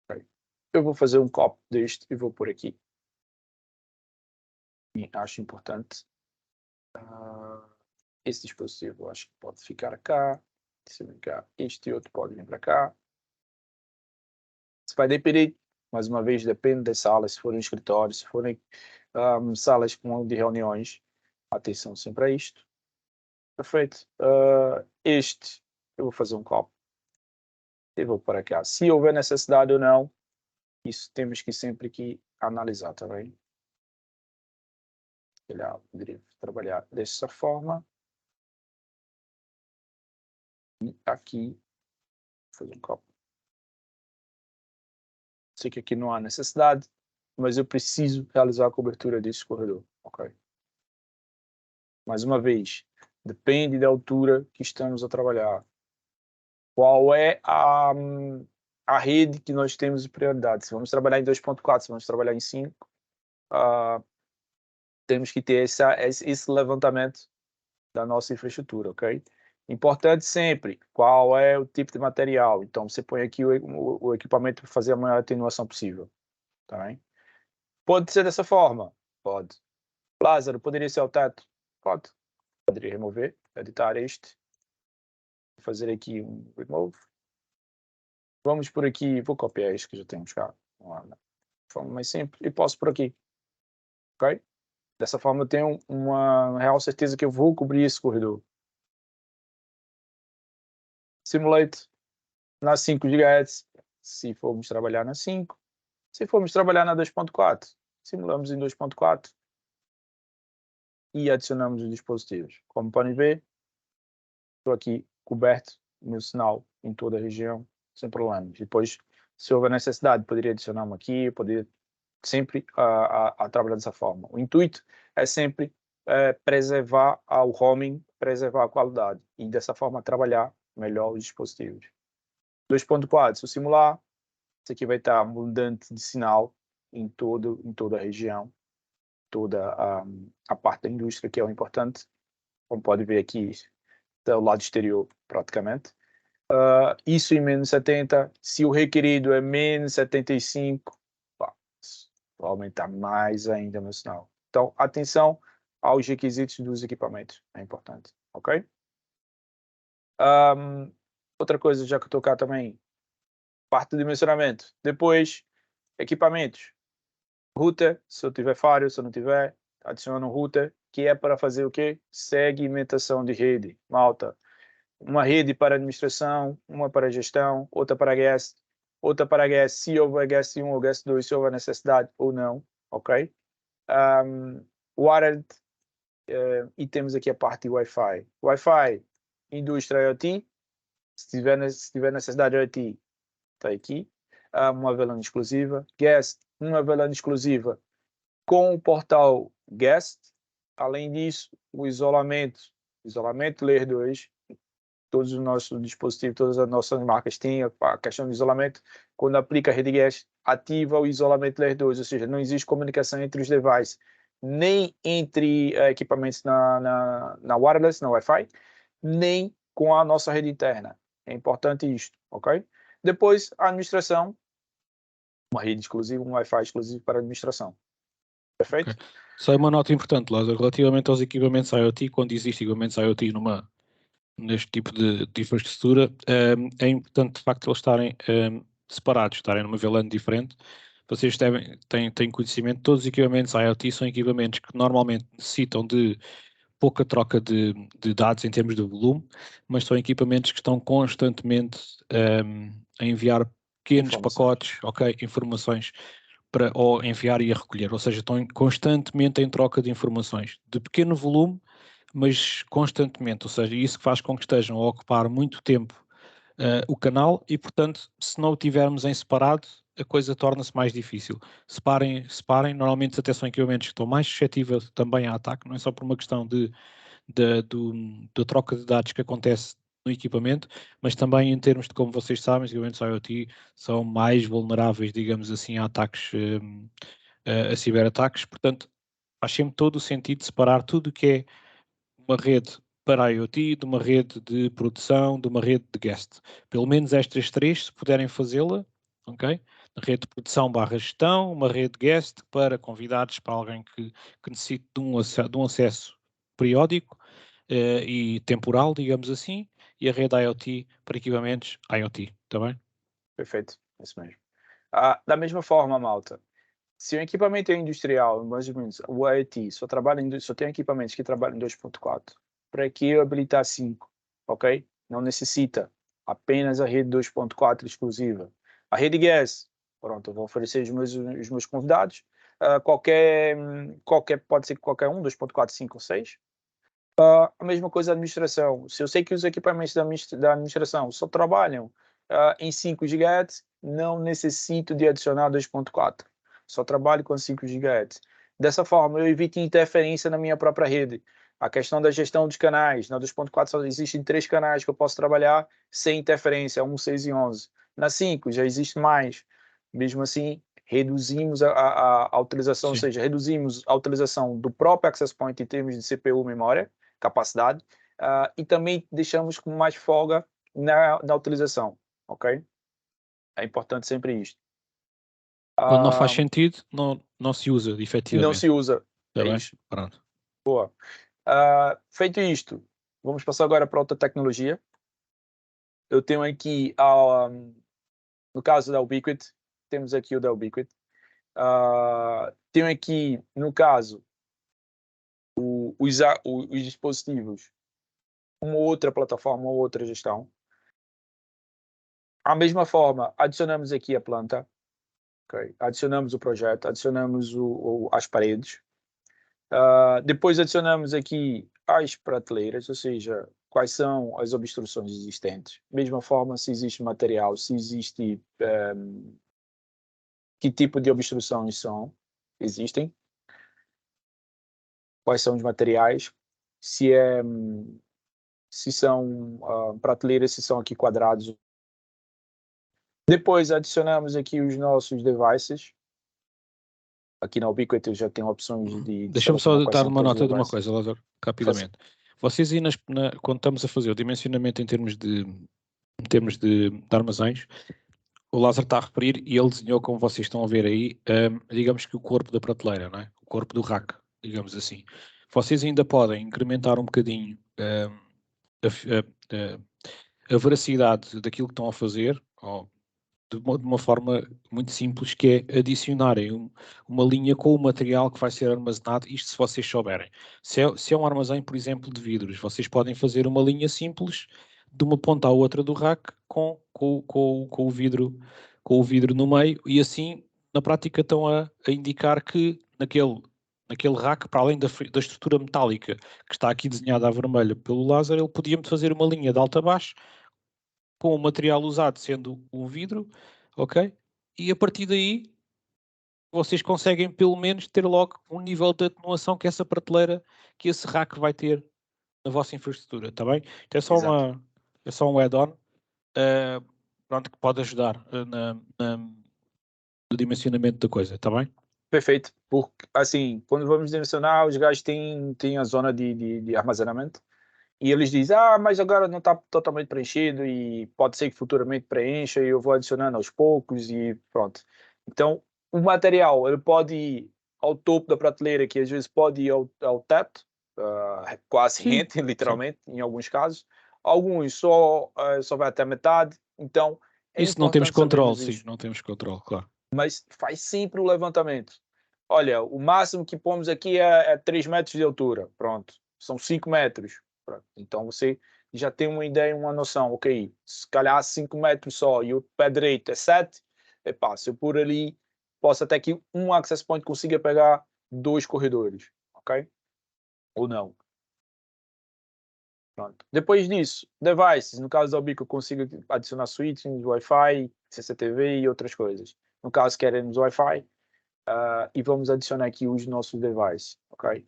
Okay. Eu vou fazer um copo deste e vou pôr aqui. E acho importante. Esse dispositivo acho que pode ficar cá. Este outro pode vir para cá. Isso vai depender, mais uma vez, depende das salas. Se forem escritórios, se forem salas de reuniões, atenção sempre a isto. Perfeito. Este, eu vou fazer um copo. Eu vou para cá. Se houver necessidade ou não, isso temos que sempre que analisar, tá bem? Poderia trabalhar dessa forma. E aqui, fazer um copo. Sei que aqui não há necessidade, mas eu preciso realizar a cobertura desse corredor, ok? Mais uma vez, depende da altura que estamos a trabalhar. Qual é a rede que nós temos de prioridade? Se vamos trabalhar em 2.4, se vamos trabalhar em 5, temos que ter esse levantamento da nossa infraestrutura, ok? Importante sempre, qual é o tipo de material. Então, você põe aqui o equipamento para fazer a maior atenuação possível, tá bem? Pode ser dessa forma? Pode. Lázaro, poderia ser o teto? Pode. Poderia remover, editar este. Vou fazer aqui um remove. Vamos por aqui, vou copiar este que já temos cá. De forma mais simples. E posso por aqui. Ok? Dessa forma eu tenho uma real certeza que eu vou cobrir esse corredor. Simulate na 5 GHz, se formos trabalhar na 5. Se formos trabalhar na 2.4, simulamos em 2.4 e adicionamos os dispositivos. Como podem ver, estou aqui coberto o meu sinal em toda a região, sem problemas. Depois, se houver necessidade, poderia adicionar um aqui, poderia sempre a trabalhar dessa forma. O intuito é sempre preservar o roaming, preservar a qualidade e dessa forma trabalhar melhor os dispositivos. 2.4, se eu simular, isso aqui vai estar mudante de sinal em toda a região, toda a parte da indústria, que é o importante. Como pode ver aqui, do lado exterior, praticamente. Isso em menos 70, se o requerido é menos 75, vai aumentar mais ainda no sinal. Então, atenção aos requisitos dos equipamentos, é importante, ok? Outra coisa, já que eu estou cá também, parte do dimensionamento. Depois, equipamentos. Router, se eu tiver firewall, se eu não tiver, adiciono um router, que é para fazer o quê? Segmentação de rede. Malta, uma rede para administração, uma para gestão, outra para guest, outra para guest, se houver guest 1 ou guest 2, se houver necessidade ou não, ok? Wired, e temos aqui a parte de Wi-Fi. Wi-Fi, indústria IoT, se tiver necessidade de IoT, está aqui. Uma VLAN exclusiva. Guest, uma VLAN exclusiva com o portal Guest. Além disso, o isolamento Layer 2. Todos os nossos dispositivos, todas as nossas marcas têm a questão de isolamento. Quando aplica a rede Guest, ativa o isolamento Layer 2, ou seja, não existe comunicação entre os devices, nem entre equipamentos na wireless, na Wi-Fi, nem com a nossa rede interna. É importante isto, ok? Depois, a administração, uma rede exclusiva, um Wi-Fi exclusivo para administração. Perfeito? Okay. Só uma nota importante, Lázaro, relativamente aos equipamentos IoT, quando existem equipamentos IoT neste tipo de infraestrutura, é importante, de facto, eles estarem separados, estarem numa VLAN diferente. Vocês têm conhecimento, todos os equipamentos IoT são equipamentos que normalmente necessitam de pouca troca de dados em termos de volume, mas são equipamentos que estão constantemente a enviar pequenos pacotes, informações para ou enviar e a recolher, ou seja, estão constantemente em troca de informações de pequeno volume, mas constantemente, ou seja, isso faz com que estejam a ocupar muito tempo o canal e, portanto, se não o tivermos em separado, a coisa torna-se mais difícil. Separem, normalmente até são equipamentos que estão mais suscetíveis também a ataque, não é só por uma questão da troca de dados que acontece no equipamento, mas também em termos de, como vocês sabem, os equipamentos IoT são mais vulneráveis, digamos assim, a ataques, a ciberataques, portanto, faz sempre todo o sentido separar tudo o que é uma rede para IoT, de uma rede de produção, de uma rede de guest. Pelo menos estas três, se puderem fazê-la, ok? A rede de produção / gestão, uma rede guest para convidados, para alguém que necessite de um acesso periódico e temporal, digamos assim, e a rede IoT para equipamentos IoT, está bem? Perfeito, é isso mesmo. Da mesma forma, malta, se o equipamento é industrial, mais ou menos, o IoT, só tem equipamentos que trabalham em 2.4, para que eu habilitar 5, ok? Não necessita apenas a rede 2.4 exclusiva. A rede GAS, pronto, eu vou oferecer os meus convidados, pode ser qualquer um, 2.4, 5 ou 6. A mesma coisa a administração. Se eu sei que os equipamentos da administração só trabalham em 5 GHz, não necessito de adicionar 2.4. Só trabalho com 5 GHz. Dessa forma, eu evito interferência na minha própria rede. A questão da gestão dos canais. Na 2.4 só existem 3 canais que eu posso trabalhar sem interferência, 1, 6 e 11. Na 5 já existe mais. Mesmo assim, reduzimos a utilização, ou seja, reduzimos a utilização do próprio access point em termos de CPU memória, capacidade, e também deixamos com mais folga na utilização, ok? É importante sempre isto. Quando não faz sentido, não se usa, efetivamente. Não se usa, Tá bem? isso. Pronto. Boa. Feito isto, vamos passar agora para outra tecnologia. Eu tenho aqui, no caso da Ubiquiti, temos aqui o da Ubiquiti. Tenho aqui, no caso, os dispositivos, uma outra plataforma, uma outra gestão. A mesma forma, adicionamos aqui a planta, okay? Adicionamos o projeto, adicionamos as paredes. Depois adicionamos aqui as prateleiras, ou seja, quais são as obstruções existentes. Mesma forma, se existe material, se existe que tipo de obstruções existem, quais são os materiais, se são prateleiras, se são aqui quadrados. Depois adicionamos aqui os nossos devices. Aqui na Ubiquiti já tem opções de Deixa-me só dar uma nota de uma devices. coisa, Lázaro, rapidamente. Vocês aí, quando estamos a fazer o dimensionamento em termos de armazéns, o Lázaro está a referir e ele desenhou, como vocês estão a ver aí, digamos que o corpo da prateleira, não é? O corpo do rack, digamos assim. Vocês ainda podem incrementar um bocadinho a veracidade daquilo que estão a fazer, de uma forma muito simples, que é adicionarem uma linha com o material que vai ser armazenado, isto se vocês souberem. Se é um armazém, por exemplo, de vidros, vocês podem fazer uma linha simples de uma ponta à outra do rack com o vidro no meio, e assim, na prática, estão a indicar que naquele rack, para além da estrutura metálica que está aqui desenhada à vermelha pelo laser, ele podia fazer uma linha de alto a baixo com o material usado sendo o vidro, ok? E a partir daí vocês conseguem pelo menos ter logo um nível de atenuação que essa prateleira, que esse rack vai ter na vossa infraestrutura, está bem? Então Exato. é só um add-on, pronto, que pode ajudar no dimensionamento da coisa, está bem? Perfeito. Porque, assim, quando vamos dimensionar, os gajos têm a zona de armazenamento e eles dizem, mas agora não está totalmente preenchido e pode ser que futuramente preencha e eu vou adicionando aos poucos e pronto. Então, o material, ele pode ir ao topo da prateleira, que às vezes pode ir ao teto, quase Sim, rente, sim. literalmente, em alguns casos. Alguns só vai até metade. Então, é Isso não temos importante controle, sabermos sim, isso. não temos controle, claro. Mas faz sempre o levantamento. Olha, o máximo que pomos aqui é 3 metros de altura. Pronto. São 5 metros. Pronto. Então você já tem uma ideia, uma noção. Ok, se calhar 5 metros só e o pé direito é 7, epá, se eu por ali, posso até que um access point consiga pegar 2 corredores. Ok? Ou não. Pronto. Depois disso, devices. No caso da Ubiquiti, eu consigo adicionar switching, Wi-Fi, CCTV e outras coisas. No caso, queremos Wi-Fi, e vamos adicionar aqui os nossos devices, ok?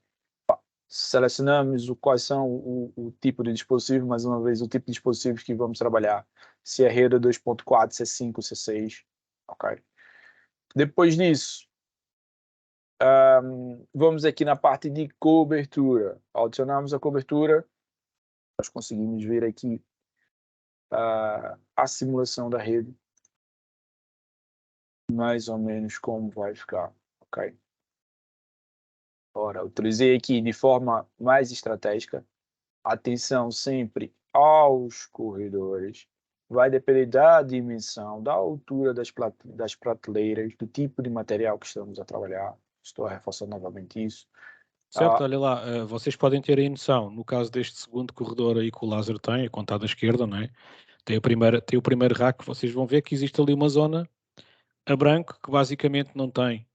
Selecionamos quais são o tipo de dispositivo, mais uma vez, o tipo de dispositivos que vamos trabalhar, se é rede 2.4, se é 5, se é 6, ok? Depois disso, vamos aqui na parte de cobertura. Ao adicionarmos a cobertura, nós conseguimos ver aqui a simulação da rede, mais ou menos como vai ficar, ok? Ora, utilizei aqui de forma mais estratégica. Atenção sempre aos corredores. Vai depender da dimensão, da altura das prateleiras, do tipo de material que estamos a trabalhar. Estou a reforçar novamente isso. Certo, olha lá, vocês podem ter aí noção, no caso deste segundo corredor aí que o laser tem, a conta da esquerda, não é? Tem o primeiro rack, vocês vão ver que existe ali uma zona a branco que basicamente não tem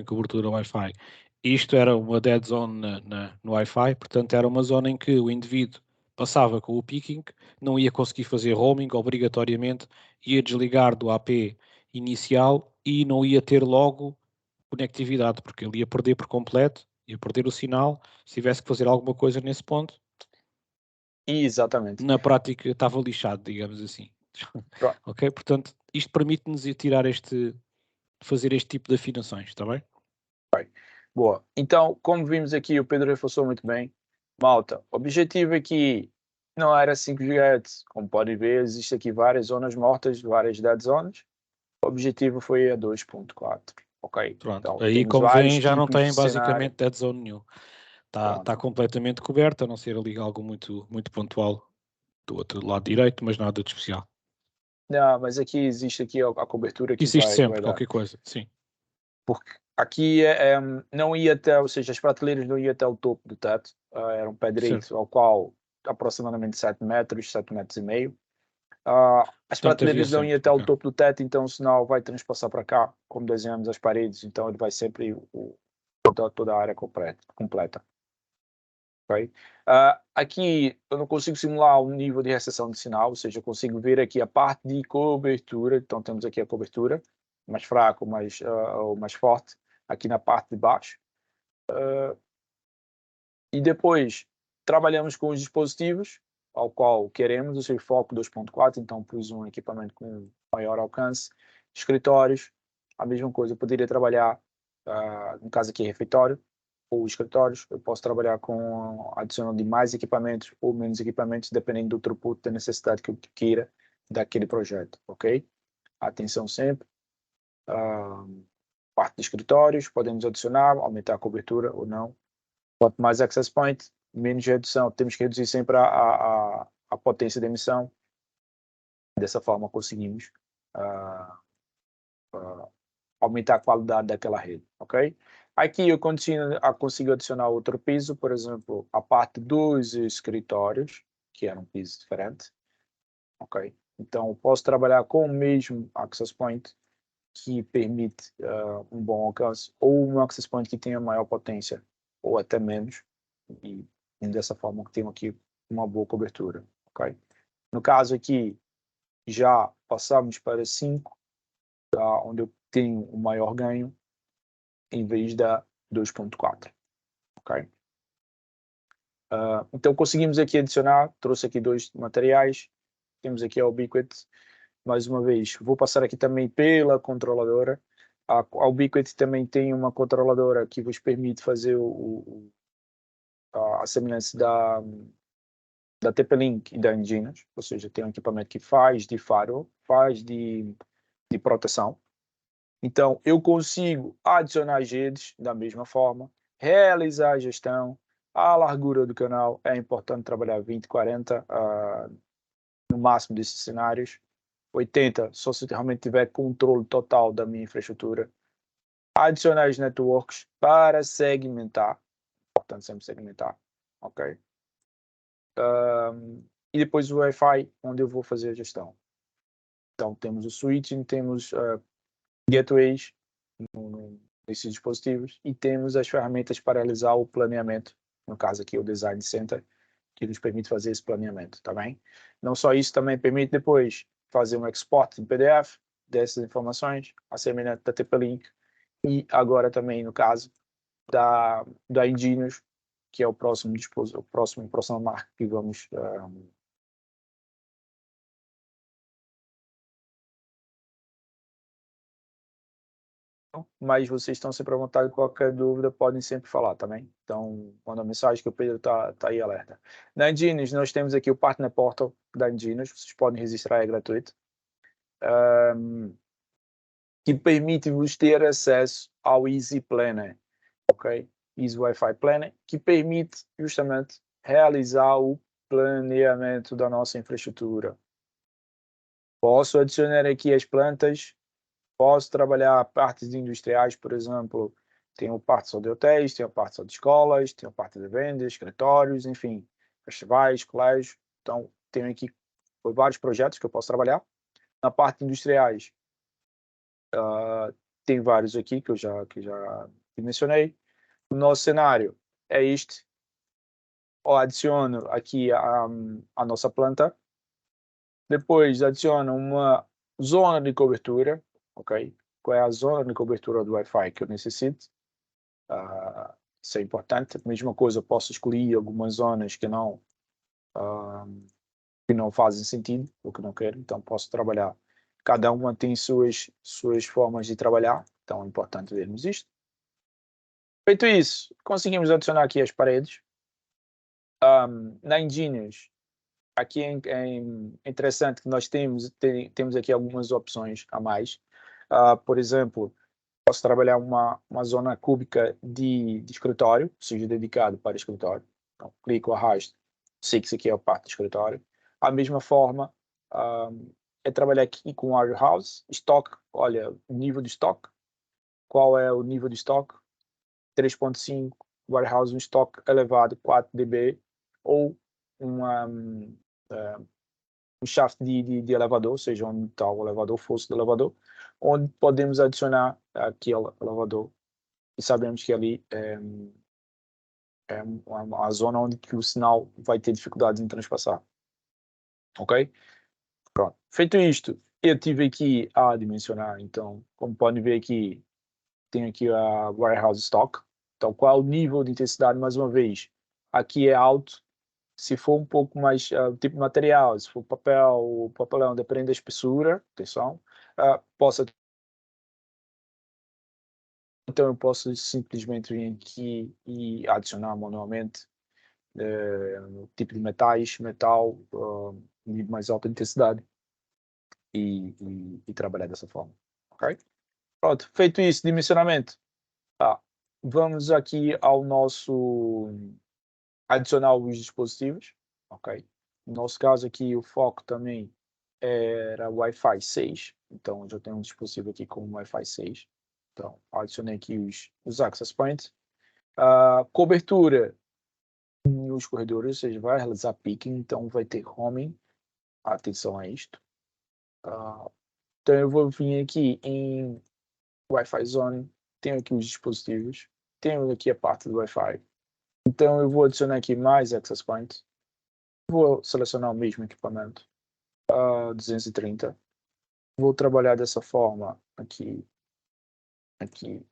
cobertura Wi-Fi. Isto era uma dead zone no Wi-Fi, portanto era uma zona em que o indivíduo passava com o picking, não ia conseguir fazer roaming obrigatoriamente, ia desligar do AP inicial e não ia ter logo conectividade, porque ele ia perder por completo, ia perder o sinal, se tivesse que fazer alguma coisa nesse ponto, Exatamente. na prática estava lixado, digamos assim. Pronto. Ok? Portanto, isto permite-nos tirar fazer este tipo de afinações, está bem? Boa. Então, como vimos aqui, o Pedro reforçou muito bem. Malta, o objetivo aqui não era 5 GHz. Como podem ver, existe aqui várias zonas mortas, várias dead zones. O objetivo foi a 2.4. Ok? Pronto. Então, Aí, temos como vários veem, já não tipos de tem cenário. basicamente dead zone nenhum. Está Pronto. completamente coberto, a não ser ali algo muito pontual do outro lado direito, mas nada de especial. Não, mas aqui existe aqui a cobertura que Existe vai sempre dar. qualquer coisa, sim. Porque aqui não ia até, ou seja, as prateleiras não iam até o topo do teto. Era um pé Certo. direito, ao qual aproximadamente 7 metros, 7 metros e meio. As Portanto, havia prateleiras não iam sempre. até o Ok. topo do teto, então o sinal vai transpassar para cá, como desenhamos as paredes, então ele vai sempre toda a área completa. Okay? Aqui eu não consigo simular o nível de recepção de sinal, ou seja, eu consigo ver aqui a parte de cobertura, então temos aqui a cobertura, mais fraco, ou mais forte, aqui na parte de baixo. E depois trabalhamos com os dispositivos, ao qual queremos, o seu foco 2.4, então pus um equipamento com maior alcance. Escritórios, a mesma coisa, eu poderia trabalhar, no caso aqui refeitório, ou escritórios, eu posso trabalhar com adicionando de mais equipamentos ou menos equipamentos, dependendo do throughput, da necessidade que eu queira daquele projeto, ok? Atenção sempre. Parte de escritórios, podemos adicionar, aumentar a cobertura ou não. Quanto mais access point, menos redução. Temos que reduzir sempre a potência de emissão. Dessa forma conseguimos aumentar a qualidade daquela rede, ok? Aqui eu consigo adicionar outro piso, por exemplo, a parte dos escritórios, que era um piso diferente, ok? Então, eu posso trabalhar com o mesmo access point que permite um bom alcance, ou um access point que tenha maior potência, ou até menos, e dessa forma que tenho aqui uma boa cobertura, ok? No caso aqui, já passamos para 5, onde eu tenho o maior ganho, em vez da 2.4, ok? Então conseguimos aqui adicionar, trouxe aqui 2 materiais, temos aqui a Ubiquiti, mais uma vez, vou passar aqui também pela controladora. A Ubiquiti também tem uma controladora que vos permite fazer a semelhança da TP-Link e da Nginx, ou seja, tem um equipamento que faz de firewall, faz de proteção. Então, eu consigo adicionar redes da mesma forma, realizar a gestão, a largura do canal, é importante trabalhar 20, 40, no máximo desses cenários, 80 só se realmente tiver controle total da minha infraestrutura, adicionar as networks para segmentar, importante sempre segmentar, ok? E depois o Wi-Fi, onde eu vou fazer a gestão. Então, temos o switching, temos gateways nesses dispositivos e temos as ferramentas para realizar o planeamento, no caso aqui o Design Center, que nos permite fazer esse planeamento, tá bem? Não só isso, também permite depois fazer um export em PDF dessas informações, a semelhança da TP-Link e agora também, no caso, da Nginx, que é o próxima marca que vamos mas vocês estão sempre à vontade, qualquer dúvida podem sempre falar, também. Então, manda mensagem que o Pedro tá aí alerta. Na Nginx, nós temos aqui o Partner Portal da Nginx, vocês podem registrar, é gratuito, que permite-vos ter acesso ao Easy Planner, ok? Easy Wi-Fi Planner, que permite justamente realizar o planeamento da nossa infraestrutura. Posso adicionar aqui as plantas, posso trabalhar partes industriais, por exemplo, tenho parte só de hotéis, tenho parte só de escolas, tenho parte de vendas, escritórios, enfim, festivais, colégios. Então, tenho aqui vários projetos que eu posso trabalhar. Na parte industriais, tem vários aqui que eu já mencionei. O nosso cenário é este. Eu adiciono aqui a nossa planta. Depois adiciono uma zona de cobertura, ok? Qual é a zona de cobertura do Wi-Fi que eu necessito? Isso é importante. Mesma coisa, eu posso escolher algumas zonas que não fazem sentido, ou que não quero, então posso trabalhar. Cada uma tem suas formas de trabalhar, então é importante vermos isto. Feito isso, conseguimos adicionar aqui as paredes. Na Nginx, aqui é interessante que nós temos aqui algumas opções a mais. Por exemplo, posso trabalhar uma zona cúbica de escritório, ou seja, dedicado para escritório. Então, clico, arrasto, sei que isso aqui é a parte de escritório. A mesma forma, é trabalhar aqui com warehouse, estoque, olha, nível de estoque. Qual é o nível de estoque? 3.5, warehouse, um estoque elevado, 4 dB, ou um shaft de elevador, ou seja, onde está o elevador, fosso do elevador, onde podemos adicionar aquele elevador e sabemos que ali é a zona onde que o sinal vai ter dificuldade em transpassar. Ok? Pronto. Feito isto, eu tive aqui a dimensionar, então, como podem ver aqui, tem aqui a warehouse stock. Então, qual é o nível de intensidade, mais uma vez? Aqui é alto. Se for um pouco mais tipo de material, se for papel, papelão, depende da espessura, atenção, então eu posso simplesmente vir aqui e adicionar manualmente tipo de metais, metal, de mais alta intensidade e trabalhar dessa forma, ok? Pronto, feito isso, dimensionamento, vamos aqui ao nosso adicionar os dispositivos, ok? No nosso caso aqui o foco também era Wi-Fi 6. Então, eu já tenho um dispositivo aqui com Wi-Fi 6. Então, adicionei aqui os access points. Cobertura nos corredores, ou seja, vai realizar picking, então vai ter roaming. Atenção a isto. Então, eu vou vir aqui em Wi-Fi Zone, tenho aqui os dispositivos, tenho aqui a parte do Wi-Fi. Então, eu vou adicionar aqui mais access points. Vou selecionar o mesmo equipamento, 230. Vou trabalhar dessa forma aqui, aqui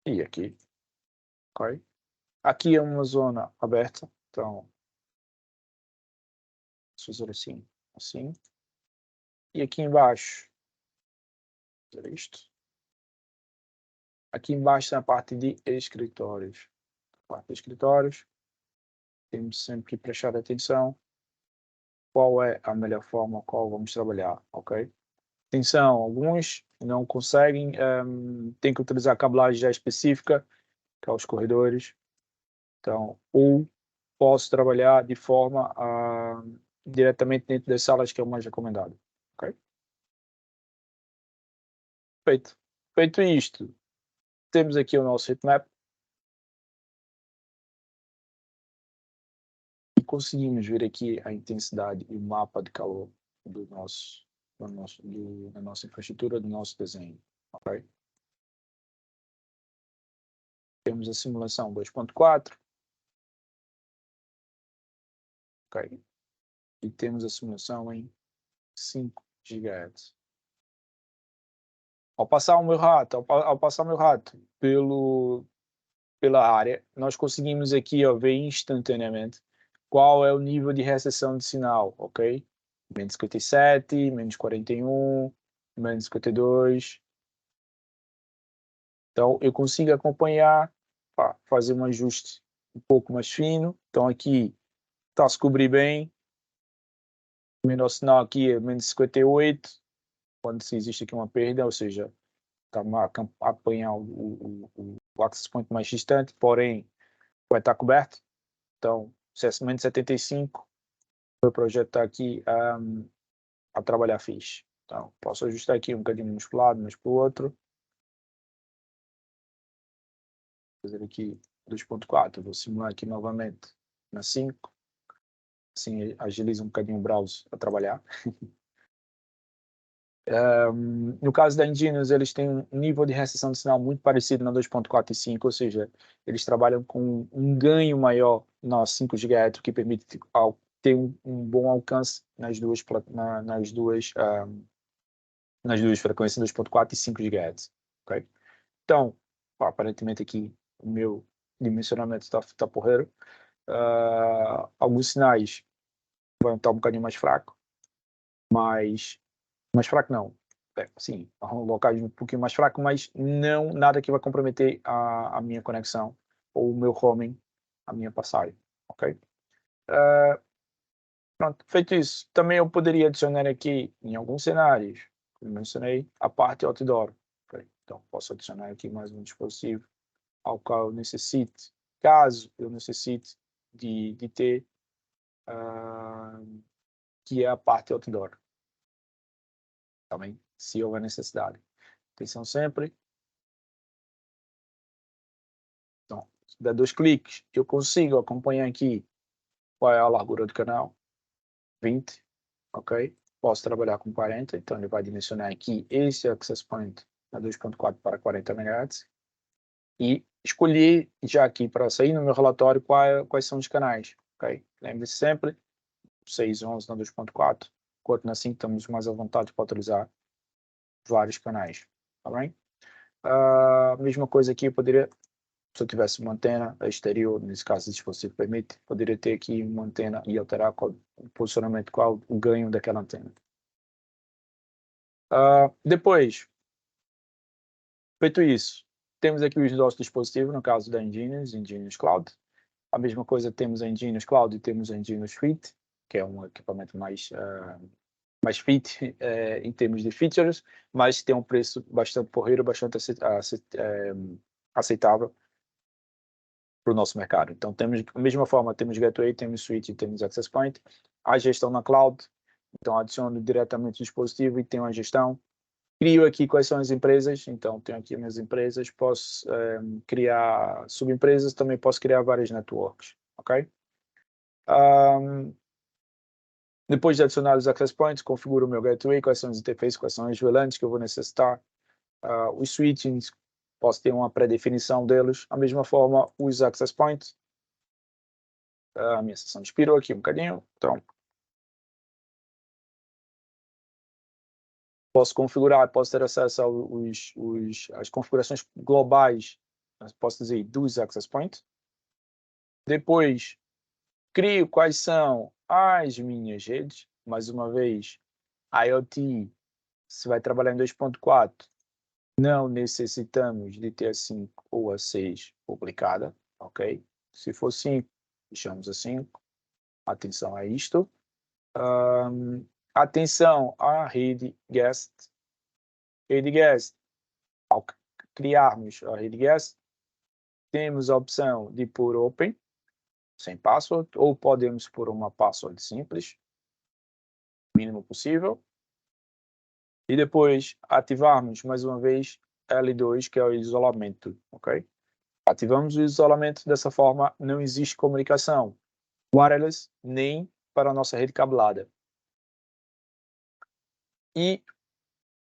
e aqui. Okay? Aqui é uma zona aberta, então vou fazer assim, assim. E aqui embaixo, fazer isto. Aqui embaixo na parte de escritórios. Parte de escritórios, temos sempre que prestar atenção qual é a melhor forma qual vamos trabalhar, ok? Atenção, alguns não conseguem, tem que utilizar cabelagem já específica, que é os corredores. Então, ou posso trabalhar de forma diretamente dentro das salas, que é o mais recomendado, ok? Feito isto, temos aqui o nosso heatmap. E conseguimos ver aqui a intensidade e o mapa de calor da nossa infraestrutura, do nosso desenho. Okay? Temos a simulação 2.4. Okay? E temos a simulação em 5 GHz. Ao passar o meu rato pela área, nós conseguimos aqui ver instantaneamente qual é o nível de recepção de sinal, ok? Menos 57, menos 41, menos 52. Então, eu consigo acompanhar, fazer um ajuste um pouco mais fino. Então, aqui está a se cobrir bem. O menor sinal aqui é menos 58, quando se existe aqui uma perda, ou seja, está a apanhar o access point mais distante, porém vai estar coberto. Então, se é menos 75, o projeto está aqui a trabalhar fixe. Então, posso ajustar aqui um bocadinho mais para o lado, mais para o outro. Fazer aqui 2.4, vou simular aqui novamente na 5. Assim agiliza um bocadinho o browser a trabalhar. No caso da Engines, eles têm um nível de recepção de sinal muito parecido na 2.4 e 5, ou seja, eles trabalham com um ganho maior na 5 GHz, que permite ter um bom alcance nas duas frequências 2.4 e 5 GHz. Okay? Então, aparentemente aqui o meu dimensionamento está porreiro. Alguns sinais vão estar um bocadinho mais fraco, mais fraco não, sim, locais um pouquinho mais fraco, mas não nada que vai comprometer a minha conexão ou o meu roaming, a minha passagem, ok? Pronto, feito isso, também eu poderia adicionar aqui em alguns cenários, como mencionei, a parte outdoor, okay? Então posso adicionar aqui mais um dispositivo ao qual eu necessite, caso eu necessite de ter, que é a parte outdoor. Também, se houver necessidade. Atenção sempre. Então, se der 2 cliques, eu consigo acompanhar aqui qual é a largura do canal. 20, ok? Posso trabalhar com 40, então ele vai dimensionar aqui esse access point na 2.4 para 40 MHz. E escolhi já aqui para sair no meu relatório quais são os canais, ok? Lembre-se sempre, 6, 11 na 2.4, enquanto na 5 estamos mais à vontade para utilizar vários canais, tá bem? Mesma coisa aqui, eu poderia, se eu tivesse uma antena exterior, nesse caso o dispositivo permite, poderia ter aqui uma antena e alterar o posicionamento, qual o ganho daquela antena. Depois, feito isso, temos aqui os nossos dispositivos, no caso da Engines Cloud. A mesma coisa, temos a Engines Cloud e temos a Engines Suite, que é um equipamento mais fit em termos de features, mas tem um preço bastante porreiro, bastante aceitável para o nosso mercado. Então, temos da mesma forma, temos Gateway, temos Switch, temos Access Point, a gestão na cloud, Então, adiciono diretamente o dispositivo e tenho a gestão. Crio aqui quais são as empresas, então tenho aqui minhas empresas, posso criar subempresas, também posso criar várias networks, ok? Depois de adicionar os access points, configuro o meu gateway, quais são os interfaces, quais são os VLANs que eu vou necessitar. Os switchings, posso ter uma pré-definição deles. Da mesma forma, os access points. A minha sessão expirou aqui um bocadinho, então posso configurar, posso ter acesso às configurações globais, posso dizer, dos access points. Depois, crio quais são as minhas redes. Mais uma vez, IoT, se vai trabalhar em 2.4, não necessitamos de ter a 5 ou a 6 publicada, ok? Se for 5, deixamos a 5. Atenção a isto. Atenção à rede guest. Rede guest, ao criarmos a rede guest, temos a opção de pôr open, sem password, ou podemos pôr uma password simples, mínimo possível. E depois ativarmos mais uma vez L2, que é o isolamento, ok? Ativamos o isolamento, dessa forma não existe comunicação wireless nem para a nossa rede cabelada. E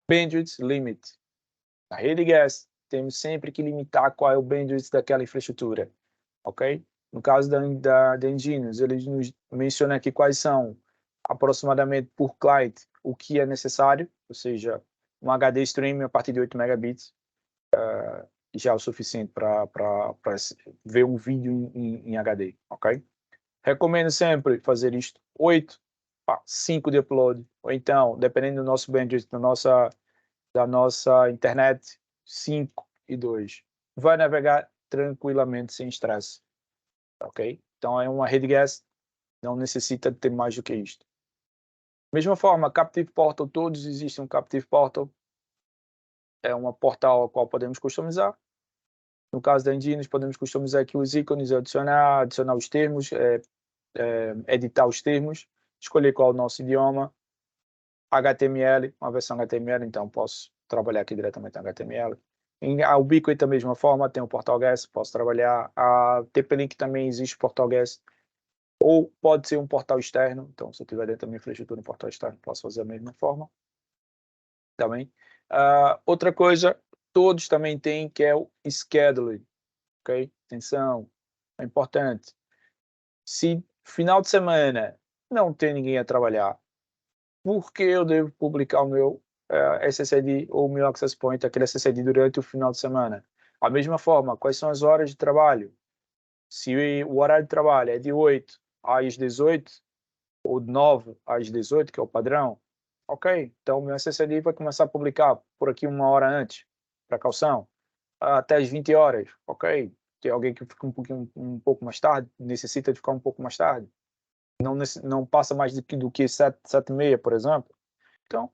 bandwidth limit. Na rede guest, temos sempre que limitar qual é o bandwidth daquela infraestrutura, ok? No caso da Enginius, eles nos mencionam aqui quais são aproximadamente por client o que é necessário, ou seja, um HD stream a partir de 8 megabits já é o suficiente para ver um vídeo em HD, ok? Recomendo sempre fazer isto 8 a 5 de upload, ou então, dependendo do nosso bandwidth, da nossa internet, 5 e 2. Vai navegar tranquilamente, sem estresse, ok? Então, é uma rede guest, não necessita de ter mais do que isto. Mesma forma, Captive Portal, todos existem um Captive Portal, é uma portal a qual podemos customizar. No caso da Engines, podemos customizar aqui os ícones, adicionar os termos, editar os termos, escolher qual é o nosso idioma, HTML, uma versão HTML, então posso trabalhar aqui diretamente em HTML. A Ubiquiti da mesma forma, tem o Portal Guest, posso trabalhar. A TP-Link também existe Portal Guest, ou pode ser um portal externo, então se eu tiver dentro da minha infraestrutura um portal externo, posso fazer da mesma forma. Também. Outra coisa, todos também têm, que é o scheduling, ok? Atenção, é importante. Se final de semana não tem ninguém a trabalhar, por que eu devo publicar o meu SSID ou o meu Access Point, aquele SSID durante o final de semana? Da mesma forma, quais são as horas de trabalho? Se o horário de trabalho é de 8 às 18, ou de 9 às 18, que é o padrão, ok, então o meu SSID vai começar a publicar por aqui uma hora antes, precaução, até as 20 horas, ok? Tem alguém que fica um pouco mais tarde, necessita de ficar um pouco mais tarde, não passa mais do que 7h30, por exemplo. Então,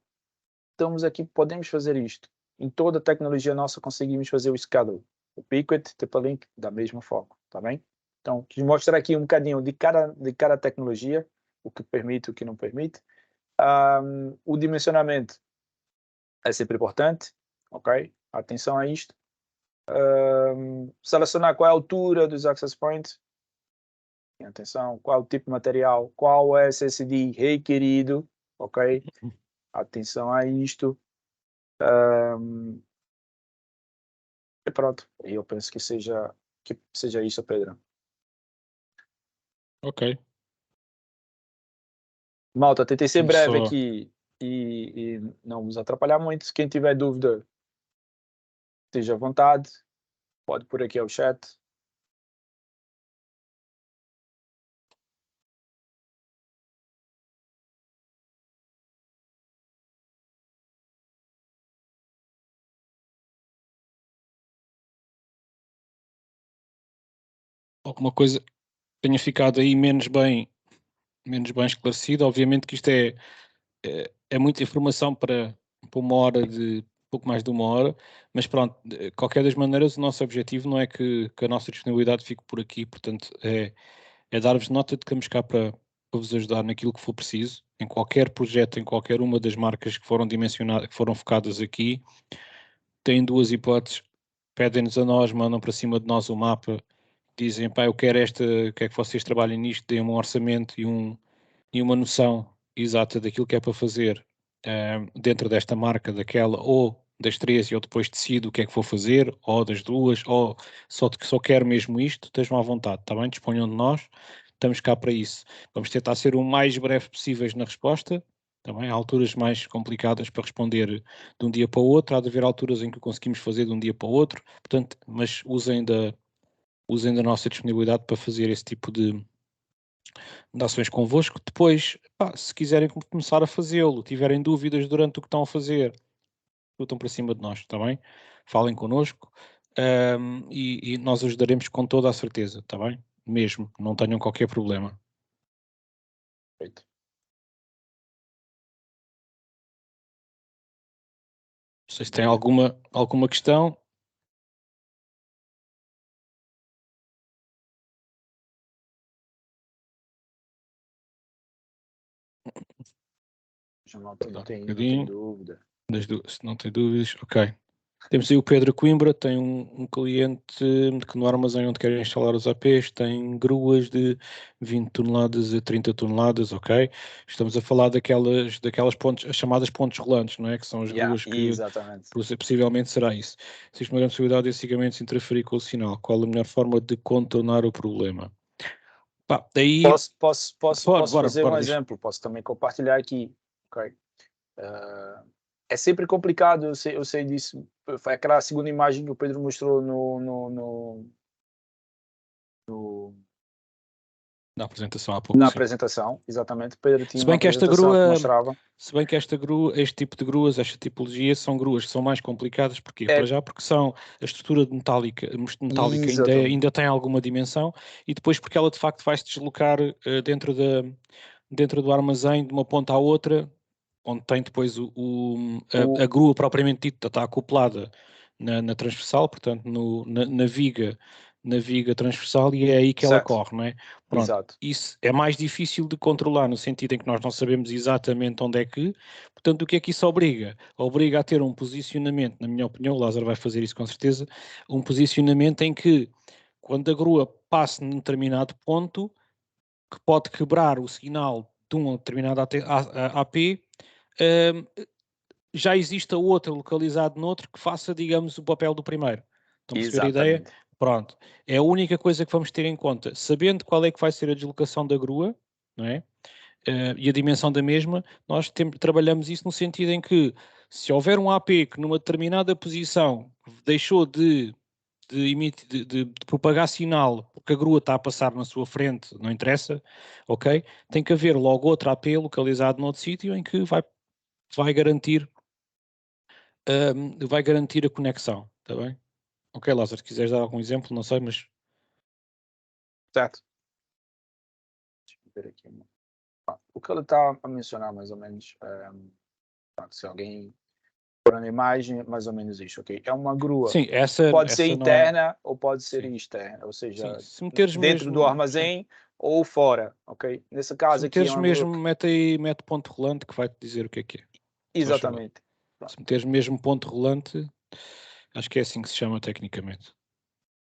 estamos aqui, podemos fazer isto. Em toda a tecnologia nossa, conseguimos fazer o schedule. O Ubiquiti, TP-Link, da mesma forma, tá bem? Então, quis mostrar aqui um bocadinho de cada tecnologia, o que permite, o que não permite. O dimensionamento é sempre importante, ok? Atenção a isto. Selecionar qual é a altura dos access points. Atenção, qual é o tipo de material, qual é o SSD requerido, ok? Atenção a isto. E pronto, eu penso que seja isso, Pedro. Ok. Malta, tentei ser Vamos breve só... aqui e não vos atrapalhar muito. Quem tiver dúvida, esteja à vontade. Pode pôr aqui ao chat. Alguma coisa tenha ficado aí menos bem esclarecido. Obviamente que isto é muita informação para uma hora pouco mais de uma hora, mas pronto, de qualquer das maneiras, o nosso objetivo não é que a nossa disponibilidade fique por aqui, portanto, é dar-vos nota de que estamos cá para vos ajudar naquilo que for preciso, em qualquer projeto, em qualquer uma das marcas que foram dimensionadas, que foram focadas aqui. Têm duas hipóteses: pedem-nos a nós, mandam para cima de nós o mapa, dizem, pá, eu quero quero que vocês trabalhem nisto, deem um orçamento e uma noção exata daquilo que é para fazer dentro desta marca, daquela, ou das três, e eu depois decido o que é que vou fazer, ou das duas, ou só quero mesmo isto. Estejam à vontade, está bem? Disponham de nós, estamos cá para isso. Vamos tentar ser o mais breve possíveis na resposta. Também há alturas mais complicadas para responder de um dia para o outro, há de haver alturas em que conseguimos fazer de um dia para o outro, portanto, mas usem da nossa disponibilidade para fazer esse tipo de ações convosco. Depois, pá, se quiserem começar a fazê-lo, tiverem dúvidas durante o que estão a fazer, lutam para cima de nós, está bem? Falem connosco, e nós ajudaremos com toda a certeza, está bem? Mesmo, não tenham qualquer problema. Perfeito. Não sei se tem alguma questão. Não tem dúvida. Se não tem dúvidas, ok. Temos aí o Pedro Coimbra, tem um cliente que no armazém onde querem instalar os APs tem gruas de 20 toneladas a 30 toneladas, ok? Estamos a falar daquelas pontes, as chamadas pontes rolantes, não é? Que são as gruas que Exatamente. possivelmente será isso. Existe uma grande possibilidade desse equipamento se interferir com o sinal. Qual a melhor forma de contornar o problema? Pá, daí... Posso fazer um exemplo, posso também compartilhar aqui, ok? É sempre complicado, eu sei disso. Foi aquela segunda imagem que o Pedro mostrou Na apresentação há pouco, na sim. apresentação, exatamente. Pedro tinha Se uma bem que esta apresentação que grua, mostrava. se bem que este tipo de gruas, esta tipologia, são gruas que são mais complicadas. Porquê? Para já porque a estrutura metálica Exatamente. ainda tem alguma dimensão, e depois porque ela de facto vai se deslocar dentro do armazém de uma ponta à outra, onde tem depois a grua propriamente dita está acoplada na transversal, portanto na viga transversal, e é aí que ela Certo. corre, não é? Pronto. Exato. Isso é mais difícil de controlar, no sentido em que nós não sabemos exatamente onde é que. Portanto, o que é que isso obriga? Obriga a ter um posicionamento, na minha opinião, o Lázaro vai fazer isso com certeza, um posicionamento em que, quando a grua passe num determinado ponto, que pode quebrar o sinal de um determinado AP, já existe a outra localizado noutro que faça, digamos, o papel do primeiro. Estão a perceber a ideia? Exatamente. Pronto. É a única coisa que vamos ter em conta. Sabendo qual é que vai ser a deslocação da grua, não é? E a dimensão da mesma, nós trabalhamos isso no sentido em que, se houver um AP que numa determinada posição deixou de propagar sinal porque a grua está a passar na sua frente, não interessa, ok? Tem que haver logo outro AP localizado noutro sítio em que vai garantir a conexão, está bem? Ok, Lázaro, se quiseres dar algum exemplo, não sei, mas... Certo. Deixa eu ver aqui. O que ele está a mencionar, mais ou menos, se alguém for na imagem, mais ou menos isso, ok? É uma grua. Sim, Pode ser essa não é... interna ou pode ser Sim, externa, ou sim. seja, Se meteres dentro do mesmo... Sim. armazém ou fora, ok? Nesse Se caso aqui é meteres uma grua. mesmo, mete ponto rolante que vai-te dizer o que é. Se faz favor. Exatamente. Se meteres mesmo ponto rolante, acho que é assim que se chama tecnicamente.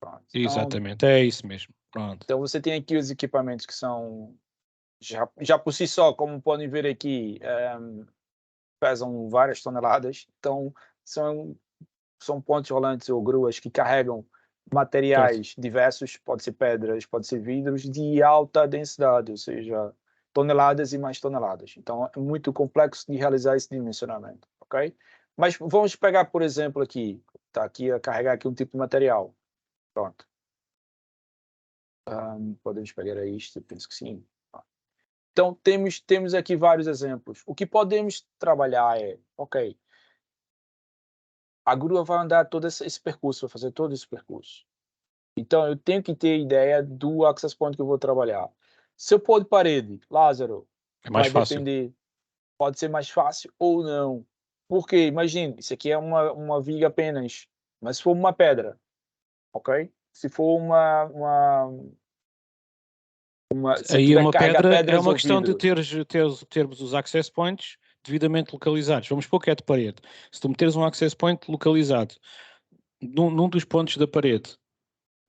Pronto. Exatamente, é isso mesmo. Pronto. Então você tem aqui os equipamentos que são, já por si só, como podem ver aqui, pesam várias toneladas. Então são pontes rolantes ou gruas que carregam Certo. materiais diversos, pode ser pedras, pode ser vidros, de alta densidade, ou seja, toneladas e mais toneladas. Então é muito complexo de realizar esse dimensionamento, ok? Mas vamos pegar, por exemplo, aqui, tá aqui a carregar aqui um tipo de material. Pronto. Podemos pegar isto, penso que sim. Então temos aqui vários exemplos. O que podemos trabalhar é, ok, a grua vai andar todo esse percurso, vai fazer todo esse percurso. Então, eu tenho que ter ideia do access point que eu vou trabalhar. Se eu pôr de parede, Lázaro, É mais vai fácil. depender. Pode ser mais fácil ou não. Porque, imagine, isso aqui é uma viga apenas. Mas se for uma pedra, ok? Se for Se Aí tiver uma carregar pedra é pedras uma ou questão de vidros. termos os access points devidamente localizados. Vamos supor que é de parede. Se tu meteres um access point localizado num dos pontos da parede,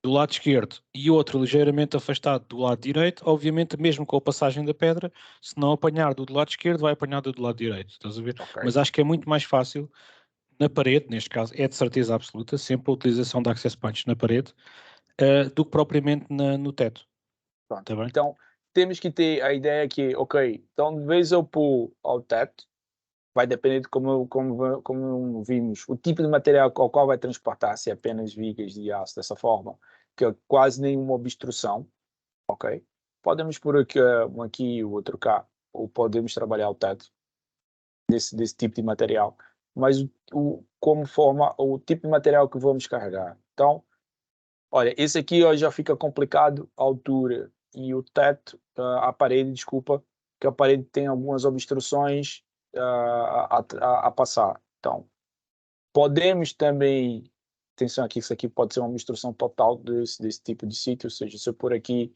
do lado esquerdo, e outro ligeiramente afastado do lado direito, obviamente, mesmo com a passagem da pedra, se não apanhar do lado esquerdo, vai apanhar do lado direito. Estás a ver? Ok. Mas acho que é muito mais fácil na parede, neste caso, é de certeza absoluta, sempre a utilização de access points na parede, do que propriamente no teto. Pronto. Tá bem? Então, temos que ter a ideia que, ok, então de vez eu pôr ao teto, vai depender de como vimos, o tipo de material ao qual vai transportar, se é apenas vigas de aço dessa forma, que é quase nenhuma obstrução, ok? Podemos pôr aqui um aqui e o outro cá, ou podemos trabalhar o teto desse tipo de material, mas como forma, o tipo de material que vamos carregar. Então, olha, esse aqui ó, já fica complicado, a altura e o teto, a parede, desculpa, que a parede tem algumas obstruções a passar. Então, podemos também, atenção aqui, isso aqui pode ser uma obstrução total desse tipo de sítio, ou seja, se eu pôr aqui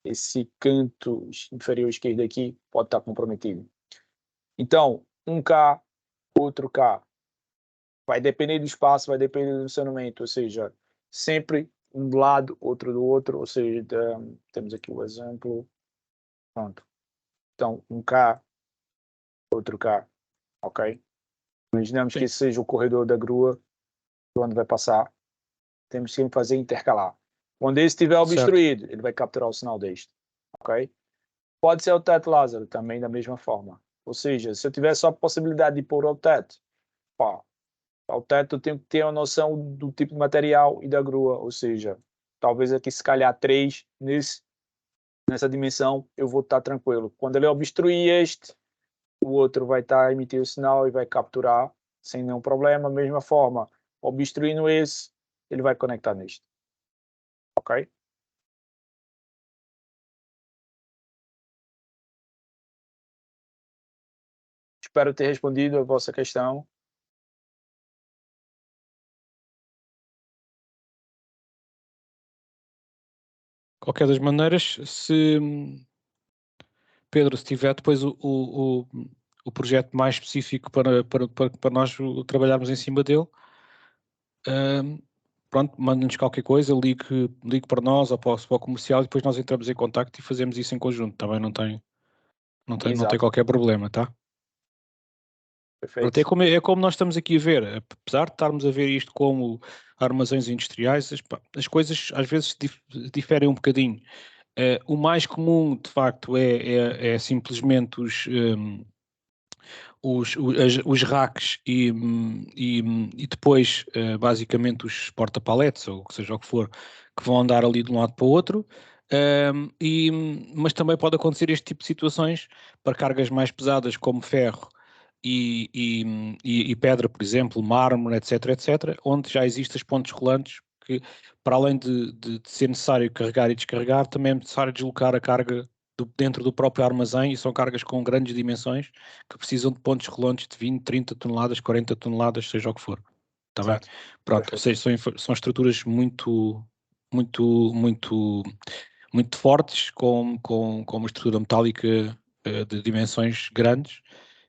esse canto inferior esquerdo aqui, pode estar comprometido. Então, um K, outro K, vai depender do espaço, vai depender do funcionamento, ou seja, sempre um do lado, outro do outro, ou seja, temos aqui o exemplo, pronto. Então, um K, outro K, ok? Imaginamos que Sim. esse seja o corredor da grua, onde vai passar, temos que fazer intercalar. Quando esse estiver Certo. obstruído, ele vai capturar o sinal deste, ok? Pode ser o teto Lázaro, também da mesma forma. Ou seja, se eu tiver só a possibilidade de pôr ao teto, pá, ao teto eu tenho que ter uma noção do tipo de material e da grua, ou seja, talvez aqui se calhar 3 nessa dimensão eu vou estar tranquilo. Quando ele obstruir este, o outro vai estar a emitir o sinal e vai capturar sem nenhum problema. Mesma forma, obstruindo esse, ele vai conectar neste. Ok? Espero ter respondido a vossa questão. Qualquer das maneiras, se Pedro, se tiver depois o projeto mais específico para nós trabalharmos em cima dele, pronto, manda-nos qualquer coisa, ligue para nós ou para o comercial e depois nós entramos em contacto e fazemos isso em conjunto. Também não tem Exato. qualquer problema, tá? Pronto, Perfeito. é como nós estamos aqui a ver, apesar de estarmos a ver isto como armazéns industriais, as coisas às vezes diferem um bocadinho. O mais comum, de facto, é simplesmente os racks e depois, basicamente, os porta-paletes, ou seja o que for, que vão andar ali de um lado para o outro. Mas também pode acontecer este tipo de situações para cargas mais pesadas, como ferro e pedra, por exemplo, mármore, etc., onde já existem os pontos rolantes que, para além de ser necessário carregar e descarregar, também é necessário deslocar a carga dentro do próprio armazém, e são cargas com grandes dimensões que precisam de pontos rolantes de 20, 30 toneladas, 40 toneladas, seja o que for. Está bem? Exato. Pronto, ou Perfeito. seja, são estruturas muito, muito, muito fortes, com uma estrutura metálica de dimensões grandes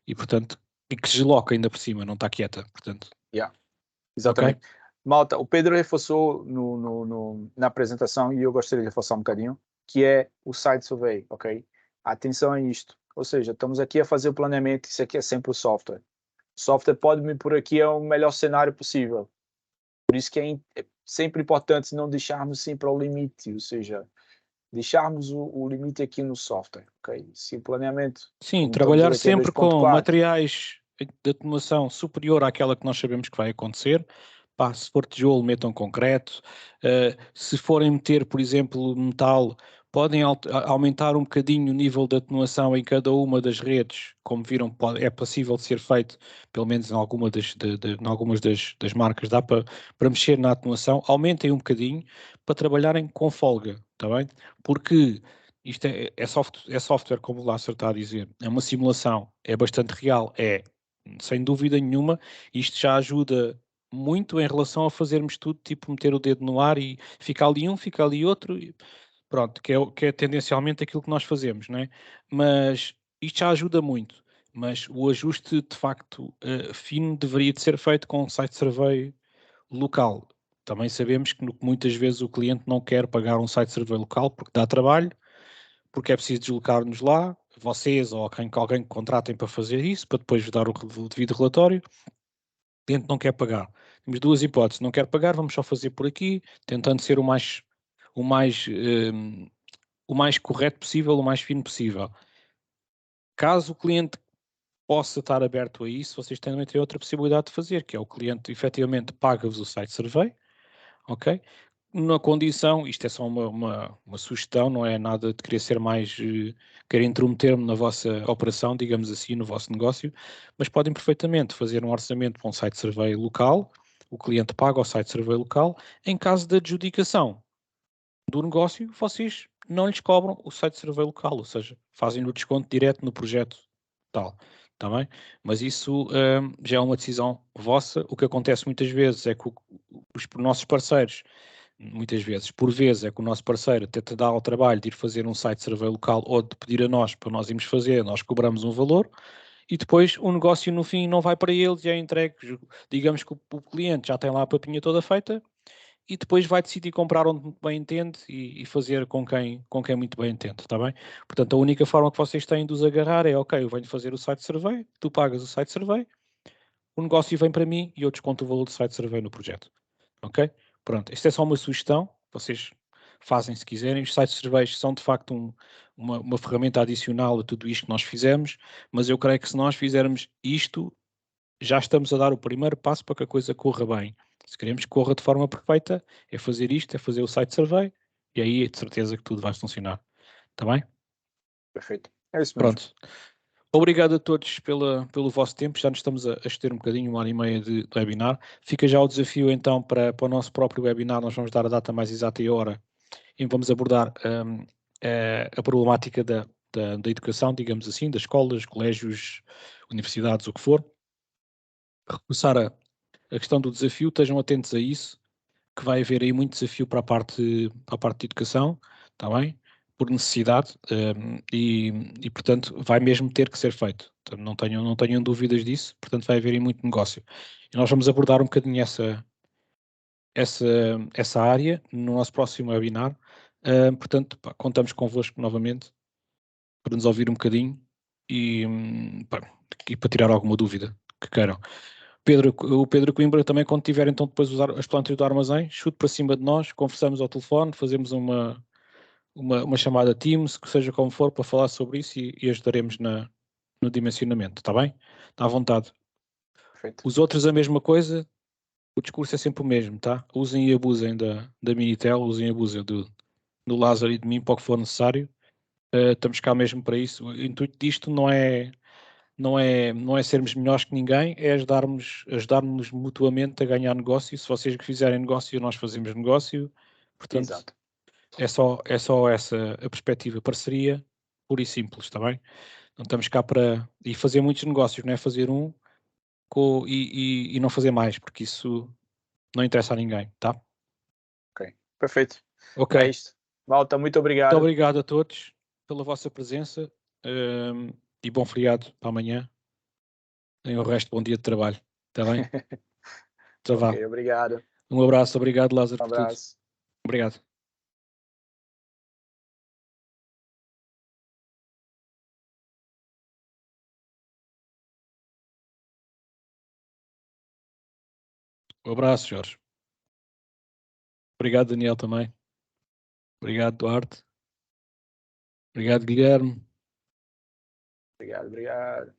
e, portanto, e que se desloca ainda por cima, não está quieta, portanto. Yeah. Ok? Exatamente. Malta, o Pedro reforçou na apresentação e eu gostaria de reforçar um bocadinho, que é o site survey, ok? Atenção a isto. Ou seja, estamos aqui a fazer o planeamento, isso aqui é sempre o software. O software pode vir por aqui é o melhor cenário possível. Por isso que é sempre importante não deixarmos sempre ao limite, ou seja, deixarmos o limite aqui no software, ok? Se o planeamento, Sim, como estamos a trabalhar ver aqui é sempre com 2.4, materiais de atenuação superior àquela que nós sabemos que vai acontecer. Pá, se for tijolo, metam concreto. Se forem meter, por exemplo, metal, podem aumentar um bocadinho o nível de atenuação em cada uma das redes. Como viram, é possível de ser feito, pelo menos em em algumas das marcas, dá para mexer na atenuação. Aumentem um bocadinho para trabalharem com folga, está bem? Porque isto é software, como o Lázaro está a dizer, é uma simulação, é bastante real, sem dúvida nenhuma. Isto já ajuda muito em relação a fazermos tudo, tipo meter o dedo no ar e fica ali um, fica ali outro. Pronto, que é tendencialmente aquilo que nós fazemos, não é? Mas isto já ajuda muito, mas o ajuste de facto fino deveria de ser feito com um site survey local. Também sabemos que muitas vezes o cliente não quer pagar um site survey local porque dá trabalho, porque é preciso deslocar-nos lá, vocês ou alguém que contratem para fazer isso, para depois dar o devido relatório. O cliente não quer pagar. Temos duas hipóteses, não quer pagar, vamos só fazer por aqui, tentando ser o mais correto possível, o mais fino possível. Caso o cliente possa estar aberto a isso, vocês também têm outra possibilidade de fazer, que é o cliente efetivamente paga-vos o site survey, ok? Na condição, isto é só uma sugestão, não é nada de querer ser mais, querer intrometer-me na vossa operação, digamos assim, no vosso negócio, mas podem perfeitamente fazer um orçamento para um site survey local, o cliente paga o site survey local, em caso de adjudicação do negócio, vocês não lhes cobram o site survey local, ou seja, fazem o desconto direto no projeto tal, está bem? Mas isso já é uma decisão vossa. O que acontece muitas vezes é que os nossos parceiros, muitas vezes, por vezes, é que o nosso parceiro tenta dar ao trabalho de ir fazer um site survey local ou de pedir a nós para nós irmos fazer, nós cobramos um valor e depois o negócio no fim não vai para eles e é entregue. Digamos que o cliente já tem lá a papinha toda feita e depois vai decidir comprar onde muito bem entende e fazer com quem muito bem entende, está bem? Portanto, a única forma que vocês têm de os agarrar é, ok, eu venho fazer o site survey, tu pagas o site survey, o negócio vem para mim e eu desconto o valor do site survey no projeto, ok? Pronto, esta é só uma sugestão, vocês fazem se quiserem, os sites surveys são de facto uma ferramenta adicional a tudo isto que nós fizemos, mas eu creio que se nós fizermos isto, já estamos a dar o primeiro passo para que a coisa corra bem. Se queremos que corra de forma perfeita, é fazer isto, é fazer o site survey, e aí é de certeza que tudo vai funcionar. Está bem? Perfeito. É isso mesmo. Pronto. Obrigado a todos pelo vosso tempo. Já nos estamos a estender um bocadinho, 1h30 de webinar. Fica já o desafio então para o nosso próprio webinar. Nós vamos dar a data mais exata e a hora e vamos abordar a problemática da educação, digamos assim, das escolas, colégios, universidades, o que for. Recomeçar a questão do desafio, estejam atentos a isso, que vai haver aí muito desafio para a parte de educação, está bem? Por necessidade, e portanto vai mesmo ter que ser feito. Então, não tenham dúvidas disso, portanto vai haver aí muito negócio. E nós vamos abordar um bocadinho essa área no nosso próximo webinar. Portanto, contamos convosco novamente para nos ouvir um bocadinho e para tirar alguma dúvida que queiram. O Pedro Coimbra também, quando tiver então depois as plantas do armazém, chute para cima de nós, conversamos ao telefone, fazemos uma chamada Teams, que seja como for, para falar sobre isso e ajudaremos no dimensionamento, está bem? Está à vontade. Perfeito. Os outros a mesma coisa, o discurso é sempre o mesmo, tá? Usem e abusem da Minitel, usem e abusem do Lázaro e de mim para o que for necessário. Estamos cá mesmo para isso. O intuito disto não é sermos melhores que ninguém, é ajudarmos mutuamente a ganhar negócio. Se vocês fizerem negócio, nós fazemos negócio. Portanto, Exato. é só essa a perspectiva, parceria, pura e simples, está bem? Não estamos cá para e fazer muitos negócios, não é fazer um e não fazer mais, porque isso não interessa a ninguém, tá? Ok. Perfeito. Ok. É isto. Malta, muito Muito obrigado. obrigado a todos pela vossa presença e bom feriado para amanhã. E o resto, bom dia de trabalho, está bem? Então vá. Ok, obrigado. Um abraço, obrigado Lázaro Um por tudo. abraço. Obrigado. Um abraço, Jorge. Obrigado, Daniel, também. Obrigado, Duarte. Obrigado, Guilherme. Obrigado, obrigado.